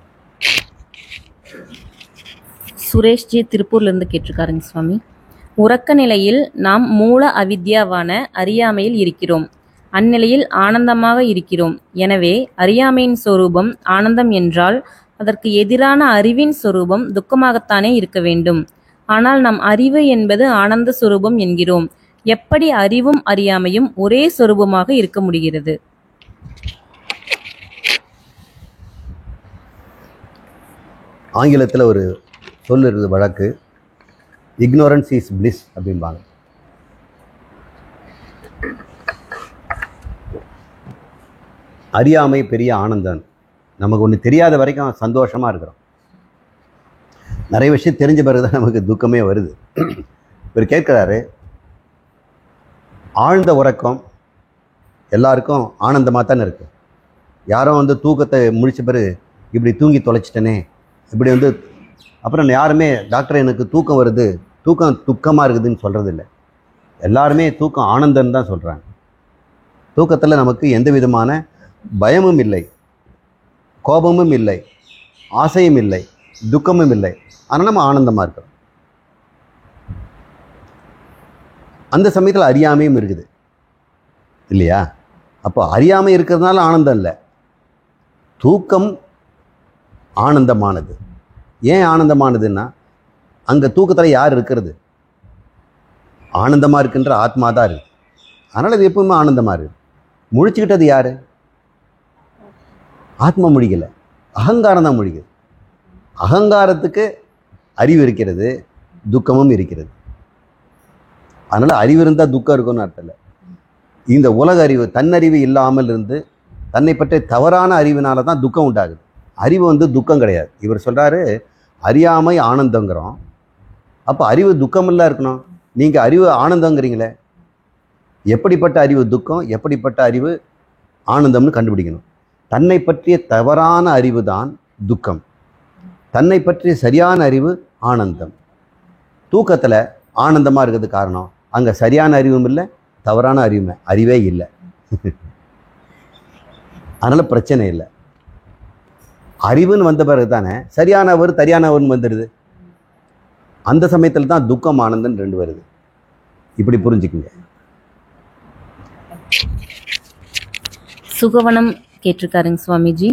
சுரேஷ்ஜி திருப்பூர்லேருந்து கேட்டிருக்காருங்க சுவாமி. உறக்க நிலையில் நாம் மூல அவித்யாவான அறியாமையில் இருக்கிறோம். அந்நிலையில் ஆனந்தமாக இருக்கிறோம். எனவே அறியாமையின் சொரூபம் ஆனந்தம் என்றால் அதற்கு எதிரான அறிவின் சொரூபம் துக்கமாகத்தானே இருக்க வேண்டும். ஆனால் நாம் அறிவு என்பது ஆனந்த சொரூபம் என்கிறோம். எப்படி அறிவும் அறியாமையும் ஒரே சொரூபமாக இருக்க முடிகிறது? ஆங்கிலத்தில் ஒரு சொல்லுறது வழக்கு, இக்னோரன்ஸ் இஸ் பிளிஸ் அப்படின்பாங்க. அறியாமை பெரிய ஆனந்தம். நமக்கு ஒன்று தெரியாத வரைக்கும் சந்தோஷமாக இருக்கிறோம். நிறைய விஷயம் தெரிஞ்ச பிறகு தான் நமக்கு துக்கமே வருது. இவர் கேட்குறாரு, ஆழ்ந்த உறக்கம் எல்லாருக்கும் ஆனந்தமாக தானே இருக்கு. யாரும் தூக்கத்தை முழிச்ச பிறகு இப்படி தூங்கி தொலைச்சிட்டனே, இப்படி அப்புறம் யாருமே டாக்டர் எனக்கு தூக்கம் வருது, தூக்கம் துக்கமாக இருக்குதுன்னு சொல்கிறதில்ல. எல்லாருமே தூக்கம் ஆனந்தம்னு தான் சொல்கிறாங்க. தூக்கத்தில் நமக்கு எந்த விதமான பயமும் இல்லை, கோபமும் இல்லை, ஆசையும் இல்லை, துக்கமும் இல்லை. ஆனால் நம்ம ஆனந்தமாக இருக்கிறோம். அந்த சமயத்தில் அறியாமையும் இருக்குது இல்லையா? அப்போ அறியாமை இருக்கிறதுனால ஆனந்தம் இல்லை, தூக்கம் ஆனந்தமானது. ஏன் ஆனந்தமானதுன்னா, அங்கே தூக்கத்தில் யார் இருக்கிறது? ஆனந்தமாக இருக்கின்ற ஆத்மா தான் இருக்குது. அதனால் அது எப்பவுமே ஆனந்தமாக இருக்குது. முழிச்சுக்கிட்டது யார்? ஆத்மா முழிக்கலை, அகங்காரம் தான் முழிக்குது. அகங்காரத்துக்கு அறிவு இருக்கிறது, துக்கமும் இருக்கிறது. அதனால் அறிவு இருந்தால் துக்கம் இருக்கும்னு அர்த்தம் இல்லை. இந்த உலக அறிவு, தன்னறிவு இல்லாமல் இருந்து தன்னை பற்றிய தவறான அறிவினால தான் துக்கம் உண்டாகுது. அறிவு துக்கம் கிடையாது. இவர் சொல்கிறாரு, அறியாமை ஆனந்தங்கிறோம். அப்போ அறிவு துக்கமெல்லாம் இருக்கணும். நீங்கள் அறிவு ஆனந்தங்கிறீங்களே, எப்படிப்பட்ட அறிவு துக்கம், எப்படிப்பட்ட அறிவு ஆனந்தம்னு கண்டுபிடிக்கணும். தன்னை பற்றிய தவறான அறிவு தான் துக்கம், தன்னை பற்றிய சரியான அறிவு ஆனந்தம். தூக்கத்தில் ஆனந்தமாக இருக்கிறது காரணம், அங்கே சரியான அறிவும் இல்லை, தவறான அறிவே இல்லை. அதனால் பிரச்சனை இல்லை. அறிவுன்னு வந்த பிறகு தானே சரியானவர் தரியானவர்னு வந்துடுது. அந்த சமயத்தில் தான் துக்கம் ஆனந்தம் ரெண்டு வருது. இப்படி புரிஞ்சுக்குங்க. சுகவனம் கேட்டிருக்காருங்க சுவாமிஜி.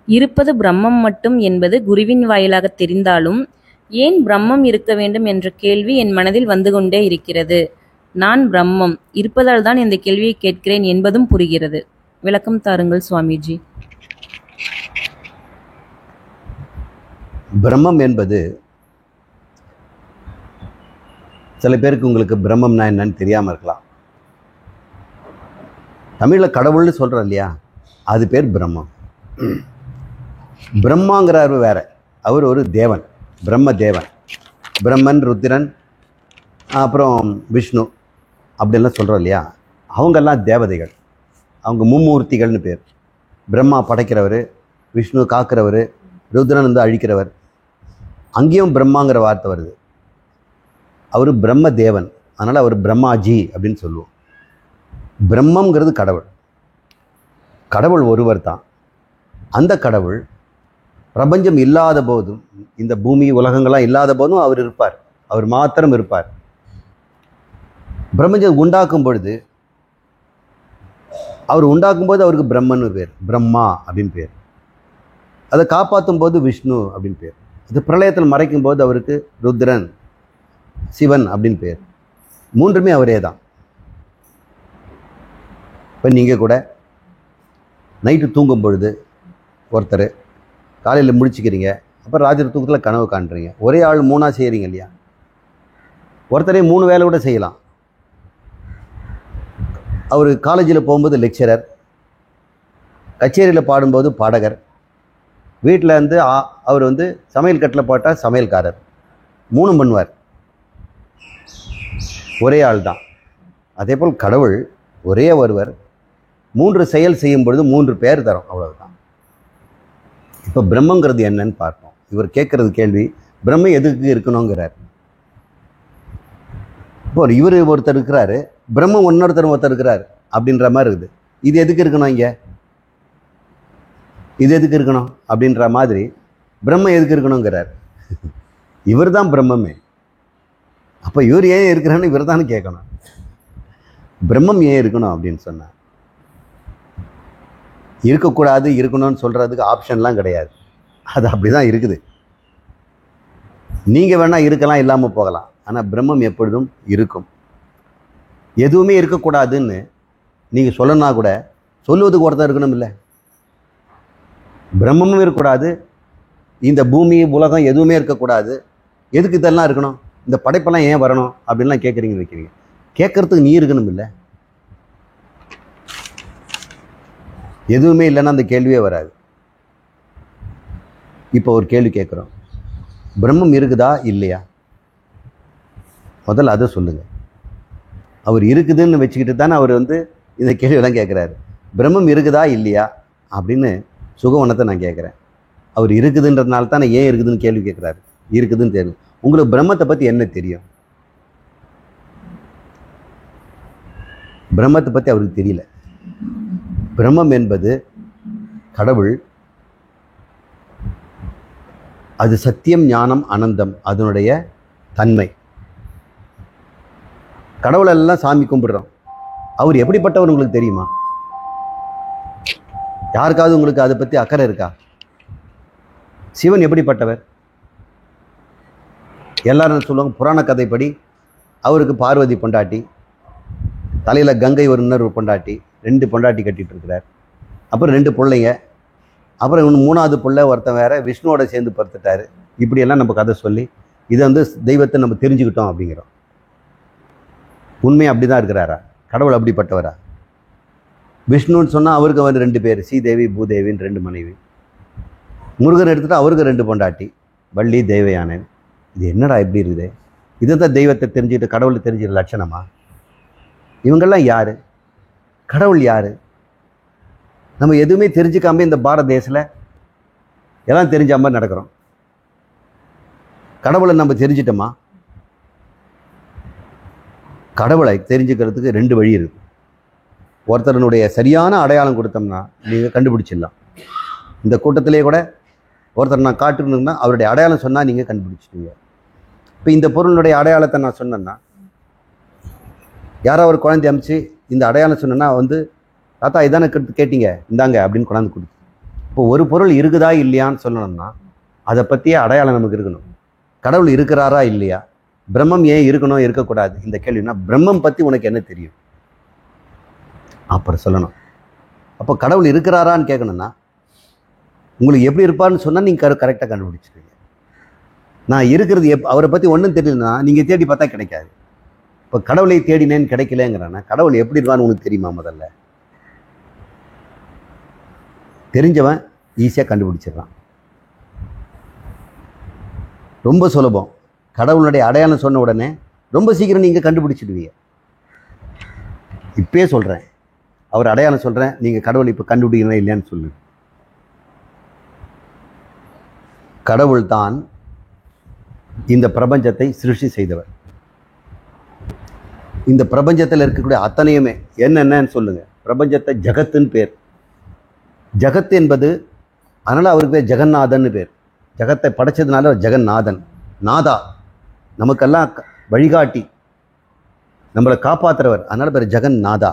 இருப்பது பிரம்மம் மட்டும் என்பது குருவின் வாயிலாக தெரிந்தாலும் ஏன் பிரம்மம் இருக்க வேண்டும் என்ற கேள்வி என் மனதில் வந்து கொண்டே இருக்கிறது. நான் பிரம்மம் இருப்பதால் தான் இந்த கேள்வியை கேட்கிறேன் என்பதும் புரிகிறது. விளக்கம் தாருங்கள் சுவாமிஜி. பிரம்மம் என்பது, சில பேருக்கு உங்களுக்கு பிரம்மம்னா என்னன்னு தெரியாமல் இருக்கலாம். தமிழில் கடவுள்னு சொல்கிறோம் இல்லையா, அது பேர் பிரம்மம். பிரம்மாங்கிறார் வேற, அவர் ஒரு தேவன், பிரம்ம தேவன். பிரம்மன், ருத்திரன், அப்புறம் விஷ்ணு அப்படின்லாம் சொல்கிறோம் இல்லையா, அவங்கெல்லாம் தேவதைகள். அவங்க மும்மூர்த்திகள்னு பேர். பிரம்மா படைக்கிறவர், விஷ்ணு காக்கிறவர், ருத்ரன் வந்து அழிக்கிறவர். அங்கேயும் பிரம்மாங்கிற வார்த்தை வருது. அவர் பிரம்ம தேவன், அதனால் அவர் பிரம்மாஜி அப்படின்னு சொல்லுவோம். பிரம்மங்கிறது கடவுள். கடவுள் ஒருவர் தான். அந்த கடவுள் பிரபஞ்சம் இல்லாத போதும், இந்த பூமி உலகங்கள்லாம் இல்லாத போதும் அவர் இருப்பார். அவர் மாத்திரம் இருப்பார். பிரபஞ்சம் உண்டாக்கும் பொழுது, அவர் உண்டாக்கும் போது அவருக்கு பிரம்மன்னு பேர், பிரம்மா அப்படின்னு பேர். அதை காப்பாற்றும் போது விஷ்ணு அப்படின்னு பேர். இது பிரளயத்தில் மறைக்கும் போது அவருக்கு ருத்ரன், சிவன் அப்படின்னு பேர். மூன்றுமே அவரே தான். இப்போ நீங்கள் கூட நைட்டு தூங்கும் பொழுது ஒருத்தர் காலையில் முடிச்சுக்கிறீங்க, அப்புறம் ராத்திரி தூக்கத்தில் கனவு காண்றீங்க. ஒரே ஆள் மூணாக செய்கிறீங்க இல்லையா? ஒருத்தரே 3 வேலை கூட செய்யலாம். அவர் காலேஜில் போகும்போது லெக்சரர், கச்சேரியில் பாடும்போது பாடகர், வீட்டில் வந்து அவர் வந்து சமையல் கட்டில் போட்டால் சமையல்காரர். 3 பண்ணுவார். ஒரே ஆள் தான். அதே போல் கடவுள் ஒரே ஒருவர் 3 செயல் செய்யும் பொழுது 3 பேர் தரும், அவ்வளவுதான். இப்போ பிரம்மங்கிறது என்னன்னு பார்ப்போம். இவர் கேட்கறது கேள்வி, பிரம்மம் எதுக்கு இருக்கணுங்கிறார். இப்போ இவர் ஒருத்தர் இருக்கிறாரு, பிரம்மம் ஒருத்தர் இருக்கிறார் அப்படின்ற மாதிரி இருக்குது. இது எதுக்கு இருக்கணும்? இங்கே இது எதுக்கு இருக்கணும் அப்படின்ற மாதிரி பிரம்மம் எதுக்கு இருக்கணுங்கிறார். இவர் தான் பிரம்மமே. அப்போ இவர் ஏன் இருக்கிறான்னு இவர் தானே கேட்கணும். பிரம்மம் ஏன் இருக்கணும் அப்படின்னு சொன்னார். இருக்கக்கூடாது இருக்கணும்னு சொல்கிறதுக்கு ஆப்ஷன்லாம் கிடையாது. அது அப்படி தான் இருக்குது. நீங்கள் வேணால் இருக்கலாம், இல்லாமல் போகலாம். ஆனால் பிரம்மம் எப்பொழுதும் இருக்கும். எதுவுமே இருக்கக்கூடாதுன்னு நீங்கள் சொல்லணும்னா கூட சொல்லுவதுக்கு ஒருத்தர் இருக்கணும் இல்லை? பிரம்மமும் இருக்கக்கூடாது, இந்த பூமி உலகம் எதுவுமே இருக்கக்கூடாது. எதுக்கு இதெல்லாம் இருக்கணும்? இந்த படைப்பெல்லாம் ஏன் வரணும் அப்படின்லாம் கேட்குறீங்க வைக்கிறீங்க. கேட்கறதுக்கு நீ இருக்கணும் இல்லை? எதுவுமே இல்லைன்னா அந்த கேள்வியே வராது. இப்போ ஒரு கேள்வி கேட்குறோம், பிரம்மம் இருக்குதா இல்லையா? முதல்ல அதை சொல்லுங்கள். அவர் இருக்குதுன்னு வச்சுக்கிட்டு தானே அவர் வந்து இந்த கேள்வியெல்லாம் கேட்குறாரு. பிரம்மம் இருக்குதா இல்லையா அப்படின்னு சுகவனத்தை நான் கேட்குறேன். அவர் இருக்குதுன்றதுனால தானே ஏன் இருக்குதுன்னு கேள்வி கேட்குறாரு. இருக்குதுன்னு தெரியும். உங்களுக்கு பிரம்மத்தை பற்றி என்ன தெரியும்? பிரம்மத்தை பற்றி அவருக்கு தெரியல. பிரம்மம் என்பது கடவுள். அது சத்தியம், ஞானம், அனந்தம், அதனுடைய தன்மை. கடவுளெல்லாம் சாமி கும்பிடுறோம். அவர் எப்படிப்பட்டவர் உங்களுக்கு தெரியுமா? யாருக்காவது உங்களுக்கு அதை பற்றி அக்கறை இருக்கா? சிவன் எப்படிப்பட்டவர்? எல்லாரும் சொல்லுவாங்க, புராண கதைப்படி அவருக்கு பார்வதி பொண்டாட்டி, தலையில் கங்கை ஒரு இன்னொரு பொண்டாட்டி, 2 பொண்டாட்டி கட்டிகிட்டு இருக்கிறார். அப்புறம் 2 பிள்ளைங்க, அப்புறம் இன்னும் 3வது பிள்ளை ஒருத்தன் வேற விஷ்ணுவோட சேர்ந்து படுத்துட்டாரு. இப்படியெல்லாம் நம்ம கதை சொல்லி இதை வந்து தெய்வத்தை நம்ம தெரிஞ்சுக்கிட்டோம் அப்படிங்கிறோம். உண்மையாக அப்படி தான் இருக்கிறாரா? கடவுள் அப்படிப்பட்டவரா? விஷ்ணுன்னு சொன்னால் அவருக்கு வந்து 2 பேர், ஸ்ரீதேவி பூதேவின்னு 2 மனைவி. முருகன் எடுத்துகிட்டு அவருக்கு 2 பொண்டாட்டி, வள்ளி தேவயானன். இது என்னடா இப்படி இருக்குது? இதை தான் தெய்வத்தை தெரிஞ்சுக்கிட்டு கடவுளை தெரிஞ்சுக்கிற லட்சணமா? இவங்கெல்லாம் யார்? கடவுள் யார்? நம்ம எதுவுமே தெரிஞ்சுக்காம இந்த பாரத தேசத்தில் எல்லாம் தெரிஞ்ச மாதிரி நடக்கிறோம். கடவுளை நம்ம தெரிஞ்சிட்டோமா? கடவுளை தெரிஞ்சுக்கிறதுக்கு 2 வழி இருக்குது. ஒருத்தருடைய சரியான அடையாளம் கொடுத்தோம்னா நீங்கள் கண்டுபிடிச்சிடலாம். இந்த கூட்டத்திலே கூட ஒருத்தர் நான் காட்டுணுன்னா அவருடைய அடையாளம் சொன்னால் நீங்கள் கண்டுபிடிச்சிடுவீங்க. இப்போ இந்த பொருளுடைய அடையாளத்தை நான் சொன்னேன்னா, யாரோ ஒரு குழந்தை அமிச்சு இந்த அடையாளம் சொன்னேன்னா வந்து, தாத்தா இதானே கேட்டீங்க, இந்தாங்க அப்படின்னு கொண்டாந்து கொடுத்து. இப்போ ஒரு பொருள் இருக்குதா இல்லையான்னு சொல்லணும்னா அதை பற்றிய அடையாளம் நமக்கு இருக்கணும். கடவுள் இருக்கிறாரா இல்லையா? பிரம்மம் ஏன் இருக்கணும் இருக்கக்கூடாது இந்த கேள்வினா, பிரம்மம் பற்றி உனக்கு என்ன தெரியும் அப்புறம் சொல்லணும். அப்போ கடவுள் இருக்கிறாரான்னு கேட்கணும்னா உங்களுக்கு எப்படி இருப்பார்னு சொன்னால் நீங்கள் கரெக்டாக கண்டுபிடிச்சிருவீங்க. நான் இருக்கிறது அவரை பற்றி ஒன்றும் தெரியலன்னா நீங்கள் தேடி பார்த்தா கிடைக்காது. இப்போ கடவுளை தேடினேன்னு கிடைக்கலங்கிறானா, கடவுள் எப்படி இருப்பான்னு உனக்கு தெரியுமா? முதல்ல தெரிஞ்சவன் ஈஸியாக கண்டுபிடிச்சிடலாம். ரொம்ப சுலபம். கடவுளுடைய அடையாளம் சொன்ன உடனே ரொம்ப சீக்கிரம் நீங்கள் கண்டுபிடிச்சிடுவீங்க. இப்பயே சொல்கிறேன், அவர் அடையாளம் சொல்கிறேன், நீங்கள் கடவுள் இப்போ கண்டுபிடிக்கிறீங்களா இல்லையான்னு சொல்லு. கடவுள் தான் இந்த பிரபஞ்சத்தை சிருஷ்டி செய்தவர். இந்த பிரபஞ்சத்தில் இருக்கக்கூடிய அத்தனையுமே என்னென்னு சொல்லுங்க. பிரபஞ்சத்தை ஜகத்துன்னு பேர். ஜகத் என்பது, அதனால் அவருக்கு பேர் ஜெகநாதன் பேர். ஜகத்தை படைச்சதுனால ஜெகநாதன், நாதா, நமக்கெல்லாம் வழிகாட்டி, நம்மளை காப்பாற்றுறவர், அதனால் பேர் ஜெகநாதா.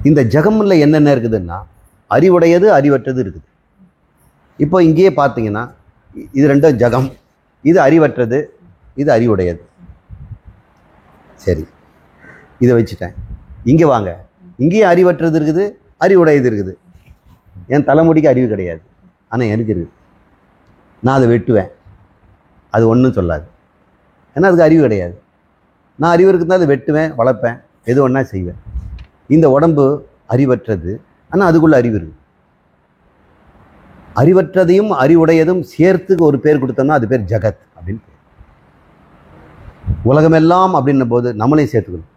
இந்த ஜெகம்ல என்னென்ன இருக்குதுன்னா அறிவுடையது அறிவற்றது இருக்குது. இப்போ இங்கேயே பார்த்தீங்கன்னா இது ரெண்டும் ஜெகம், இது அறிவற்றது, இது அறிவுடையது. சரி, இதை வச்சுட்டேன். இங்கே வாங்க, இங்கேயும் அறிவற்றது இருக்குது, அறிவுடையது இருக்குது. என் தலைமுடிக்கு அறிவு கிடையாது, ஆனால் எனக்கு இருக்குது. நான் அதை வெட்டுவேன், அது ஒன்றும் சொல்லாது, ஏன்னா அதுக்கு அறிவு கிடையாது. நான் அறிவு இருக்குதுன்னா அதை வெட்டுவேன், வளர்ப்பேன், எது ஒன்றா செய்வேன். இந்த உடம்பு அறிவற்றது, ஆனால் அதுக்குள்ள அறிவு இருக்குது. அறிவற்றதையும் அறிவுடையதும் சேர்த்து ஒரு பேர் கொடுத்தோம்னா அது பேர் ஜகத் அப்படின்னு பேர். உலகமெல்லாம் அப்படின்னும் போது நம்மளையும் சேர்த்துக்கணும்.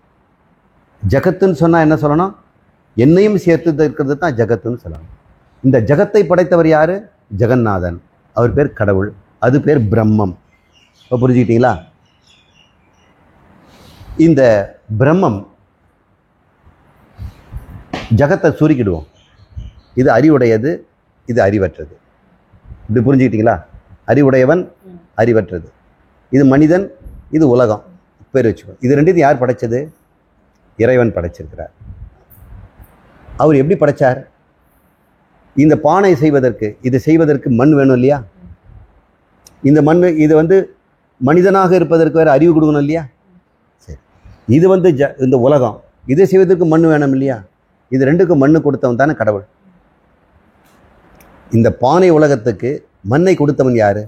ஜகத்துன்னு சொன்னால் என்ன சொல்லணும்? என்னையும் சேர்த்து இருக்கிறது தான் ஜகத்துன்னு சொல்லணும். இந்த ஜகத்தை படைத்தவர் யார்? ஜெகநாதன். அவர் பேர் கடவுள், அது பேர் பிரம்மம். இப்போ புரிஞ்சுக்கிட்டீங்களா? இந்த பிரம்மம் ஜகத்தை சுருக்கிடுவோம். இது அறிவுடையது, இது அறிவற்றது. இப்படி புரிஞ்சுக்கிட்டீங்களா? அறிவுடையவன், அறிவற்றது. இது மனிதன், இது உலகம். பேர் வச்சுக்கோ. இது ரெண்டு யார் படைச்சது? இறைவன் படைச்சிருக்கிறார். அவர் எப்படி படைச்சார்? இந்த பானை செய்வதற்கு, இது செய்வதற்கு மண் வேணும் இல்லையா? இந்த மண், இது மனிதனாக இருப்பதற்கு வேறு அறிவு கொடுக்கணும் இல்லையா? சரி, இது இந்த உலகம், இதை செய்வதற்கு மண் வேணும் இல்லையா? இது ரெண்டுக்கும் மண்ணு கொடுத்தவன் தானே கடவுள். இந்த பானை உலகத்துக்கு மண்ணை கொடுத்தவன் யாரு?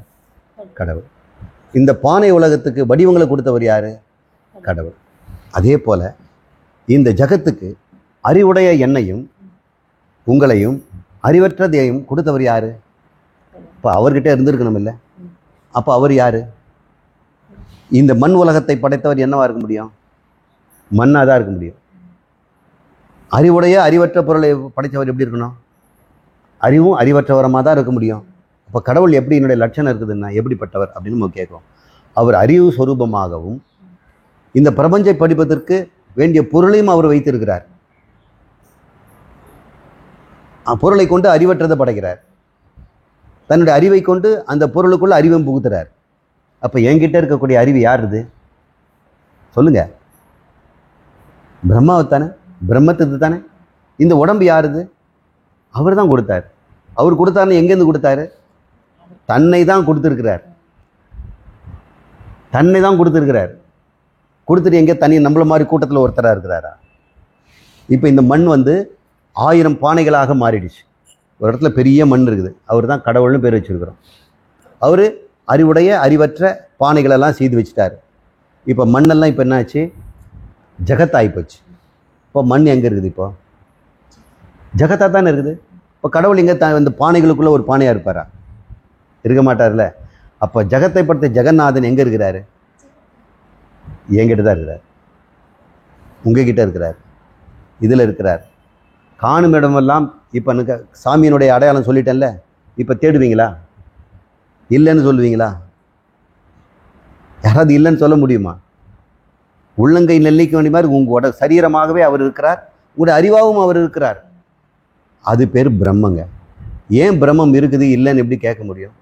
கடவுள். இந்த பானை உலகத்துக்கு வடிவங்களை கொடுத்தவர் யாரு? கடவுள். அதே போல இந்த ஜகத்துக்கு அறிவுடைய என்னையும் உங்களையும் அறிவற்றதையும் கொடுத்தவர் யாரு? இப்போ அவர்கிட்ட இருந்திருக்கணும் இல்லை? அப்போ அவர் யாரு? இந்த மண் உலகத்தை படைத்தவர் என்னவா இருக்க முடியும்? மண்ணாக தான் இருக்க முடியும். அறிவுடைய அறிவற்ற பொருளை படைத்தவர் எப்படி இருக்கணும்? அறிவும் அறிவற்றவரமாக தான் இருக்க முடியும். அப்போ கடவுள் எப்படி என்னுடைய லட்சணம் இருக்குதுன்னா எப்படிப்பட்டவர் அப்படின்னு நம்ம கேட்குறோம். அவர் அறிவு சொரூபமாகவும் இந்த பிரபஞ்சை படிப்பதற்கு வேண்டிய பொருளையும் அவர் வைத்திருக்கிறார். பொருளை கொண்டு அறிவற்றதை படைக்கிறார். தன்னுடைய அறிவை கொண்டு அந்த பொருளுக்குள்ள அறிவும் புகுத்துறார். அப்போ என்கிட்ட இருக்கக்கூடிய அறிவு யார் இது? சொல்லுங்க. பிரம்மாவை தானே, பிரம்மத்துக்கு தானே. இந்த உடம்பு யாருது? அவர் தான் கொடுத்தார். அவர் கொடுத்தாருன்னு எங்கேருந்து கொடுத்தாரு? தன்னை தான் கொடுத்துருக்கிறார். தன்னை தான் கொடுத்துருக்கிறார். கொடுத்துட்டு எங்கே தனி நம்மள மாதிரி கூட்டத்தில் ஒருத்தராக இருக்கிறாரா? இப்போ இந்த மண் 1000 பானைகளாக மாறிடுச்சு. ஒரு இடத்துல பெரிய மண் இருக்குது, அவர் தான் கடவுள்னு பேர் வச்சுருக்கிறோம். அவர் அறிவுடைய அறிவற்ற பானைகளெல்லாம் செய்து வச்சுட்டார். இப்போ மண்ணெல்லாம் இப்போ என்னாச்சு? ஜகத்தாகி போச்சு. இப்போ மண் எங்கே இருக்குது? இப்போ ஜகத்தாக தானே இருக்குது. இப்போ கடவுள் எங்கே இந்த பானைகளுக்குள்ளே ஒரு பானையாக இருப்பாரா? இருக்க மாட்டார்ல. அப்போ ஜகத்தை படுத்த ஜெகநாதன் எங்கே இருக்கிறாரு? என்கிட்ட தான் இருக்கிறார், உங்ககிட்ட இருக்கிறார், இதில் இருக்கிறார். காணும் இடமெல்லாம் இப்போ எனக்கு சாமியினுடைய அடையாளம் சொல்லிட்டேன்ல, இப்போ தேடுவீங்களா? இல்லைன்னு சொல்லுவீங்களா? யாராவது இல்லைன்னு சொல்ல முடியுமா? உள்ளங்கை நெல்லிக்க வேண்டிய மாதிரி உங்களோட சரீரமாகவே அவர் இருக்கிறார், உங்களுடைய அறிவாகவும் அவர் இருக்கிறார். அது பேர் பிரம்மங்க. ஏன் பிரம்மம் இருக்குது இல்லைன்னு எப்படி கேட்க முடியும்?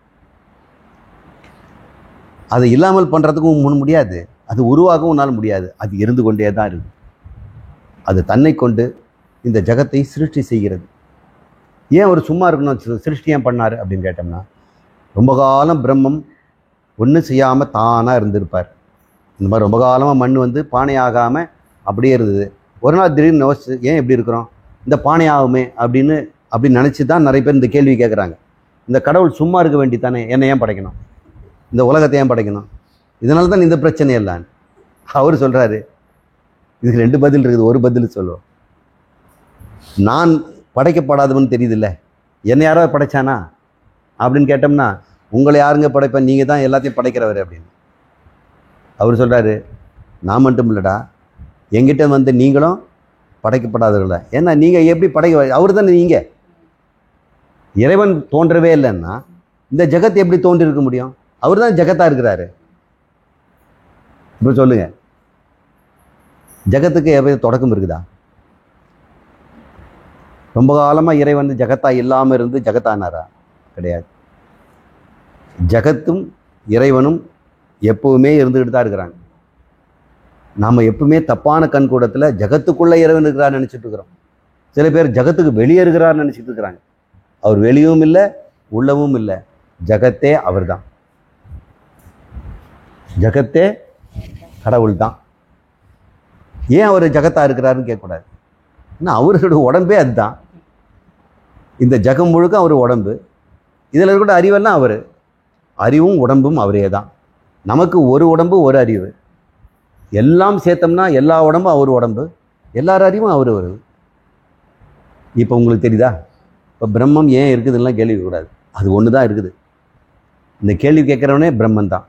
அதை இல்லாமல் பண்ணுறதுக்கும் முடியாது, அது உருவாகவும் உன்னால் முடியாது. அது இருந்து கொண்டே தான் இருக்குது. அது தன்னை கொண்டு இந்த ஜகத்தை சிருஷ்டி செய்கிறது. ஏன் அவர் சும்மா இருக்கணும்? சிருஷ்டி ஏன் பண்ணார் அப்படின்னு கேட்டோம்னா, ரொம்ப காலம் பிரம்மம் ஒன்றும் செய்யாமல் தானாக இருந்திருப்பார். இந்த மாதிரி ரொம்ப காலமாக மண் பானை ஆகாமல் அப்படியே இருந்தது. ஒரு நாள் திடீர்னு யோசிச்சு, ஏன் எப்படி இருக்கிறோம், இந்த பானை ஆகுமே அப்படின்னு நினச்சி தான் நிறைய பேர் இந்த கேள்வி கேட்குறாங்க. இந்த கடவுள் சும்மா இருக்க வேண்டி தானே, என்னை ஏன் படைக்கணும், இந்த உலகத்தை ஏன் படைக்கணும், இதனால தான் இந்த பிரச்சனை எல்லாம். அவர் சொல்கிறாரு, இதுக்கு 2 பதில் இருக்குது. ஒரு பதில் சொல்லுவோம், நான் படைக்கப்படாதவன்னு தெரியுதில்ல, என்னை யாரோ படைச்சானா அப்படின்னு கேட்டோம்னா, உங்களை யாருங்க படைப்பேன், நீங்கள் தான் எல்லாத்தையும் படைக்கிறவர் அப்படின்னு. அவர் சொல்கிறாரு, நான் மட்டும் இல்லைடா, எங்கிட்ட நீங்களும் படைக்கப்படாதவர்கள. ஏன்னா நீங்கள் எப்படி அவர் தானே நீங்கள். இறைவன் தோன்றவே இல்லைன்னா இந்த ஜெகத் எப்படி தோன்றி இருக்க முடியும்? அவர் தான் ஜெகத்தாக இருக்கிறாரு. இப்போ சொல்லுங்க, ஜெகத்துக்கு எவ்வளவு தொடக்கம் இருக்குதா? ரொம்ப காலமாக இறைவன் ஜெகத்தா இல்லாமல் இருந்து ஜெகத்தானாரா? கிடையாது. ஜெகத்தும் இறைவனும் எப்பவுமே இருந்துக்கிட்டு தான் இருக்கிறாங்க. நாம் எப்பவுமே தப்பான கண்கூடத்தில் ஜெகத்துக்குள்ளே இறைவன் இருக்கிறான்னு நினச்சிட்டு இருக்கிறோம். சில பேர் ஜெகத்துக்கு வெளியே இருக்கிறான்னு நினச்சிட்டு இருக்கிறாங்க. அவர் வெளியும் இல்லை உள்ளவும் இல்லை. ஜெகத்தே அவர் தான். ஜெகத்தே கடவுள் தான். ஏன் அவர் ஜெகத்தா இருக்கிறாருன்னு கேட்கக்கூடாது. ஏன்னா அவரோட உடம்பே அதுதான். இந்த ஜெகம் முழுக்க அவர் உடம்பு. இதில் இருக்கிற அறிவெல்லாம் அவர். அறிவும் உடம்பும் அவரே தான். நமக்கு ஒரு உடம்பு ஒரு அறிவு. எல்லாம் சேர்த்தோம்னா எல்லா உடம்பும் அவர் உடம்பு, எல்லார் அறிவும் அவர் வருது. இப்போ உங்களுக்கு தெரியுதா? இப்போ பிரம்மம் ஏன் இருக்குதுன்னா கேள்வி கூடாது. அது ஒன்று தான் இருக்குது. இந்த கேள்வி கேட்குறவனே பிரம்மன் தான்.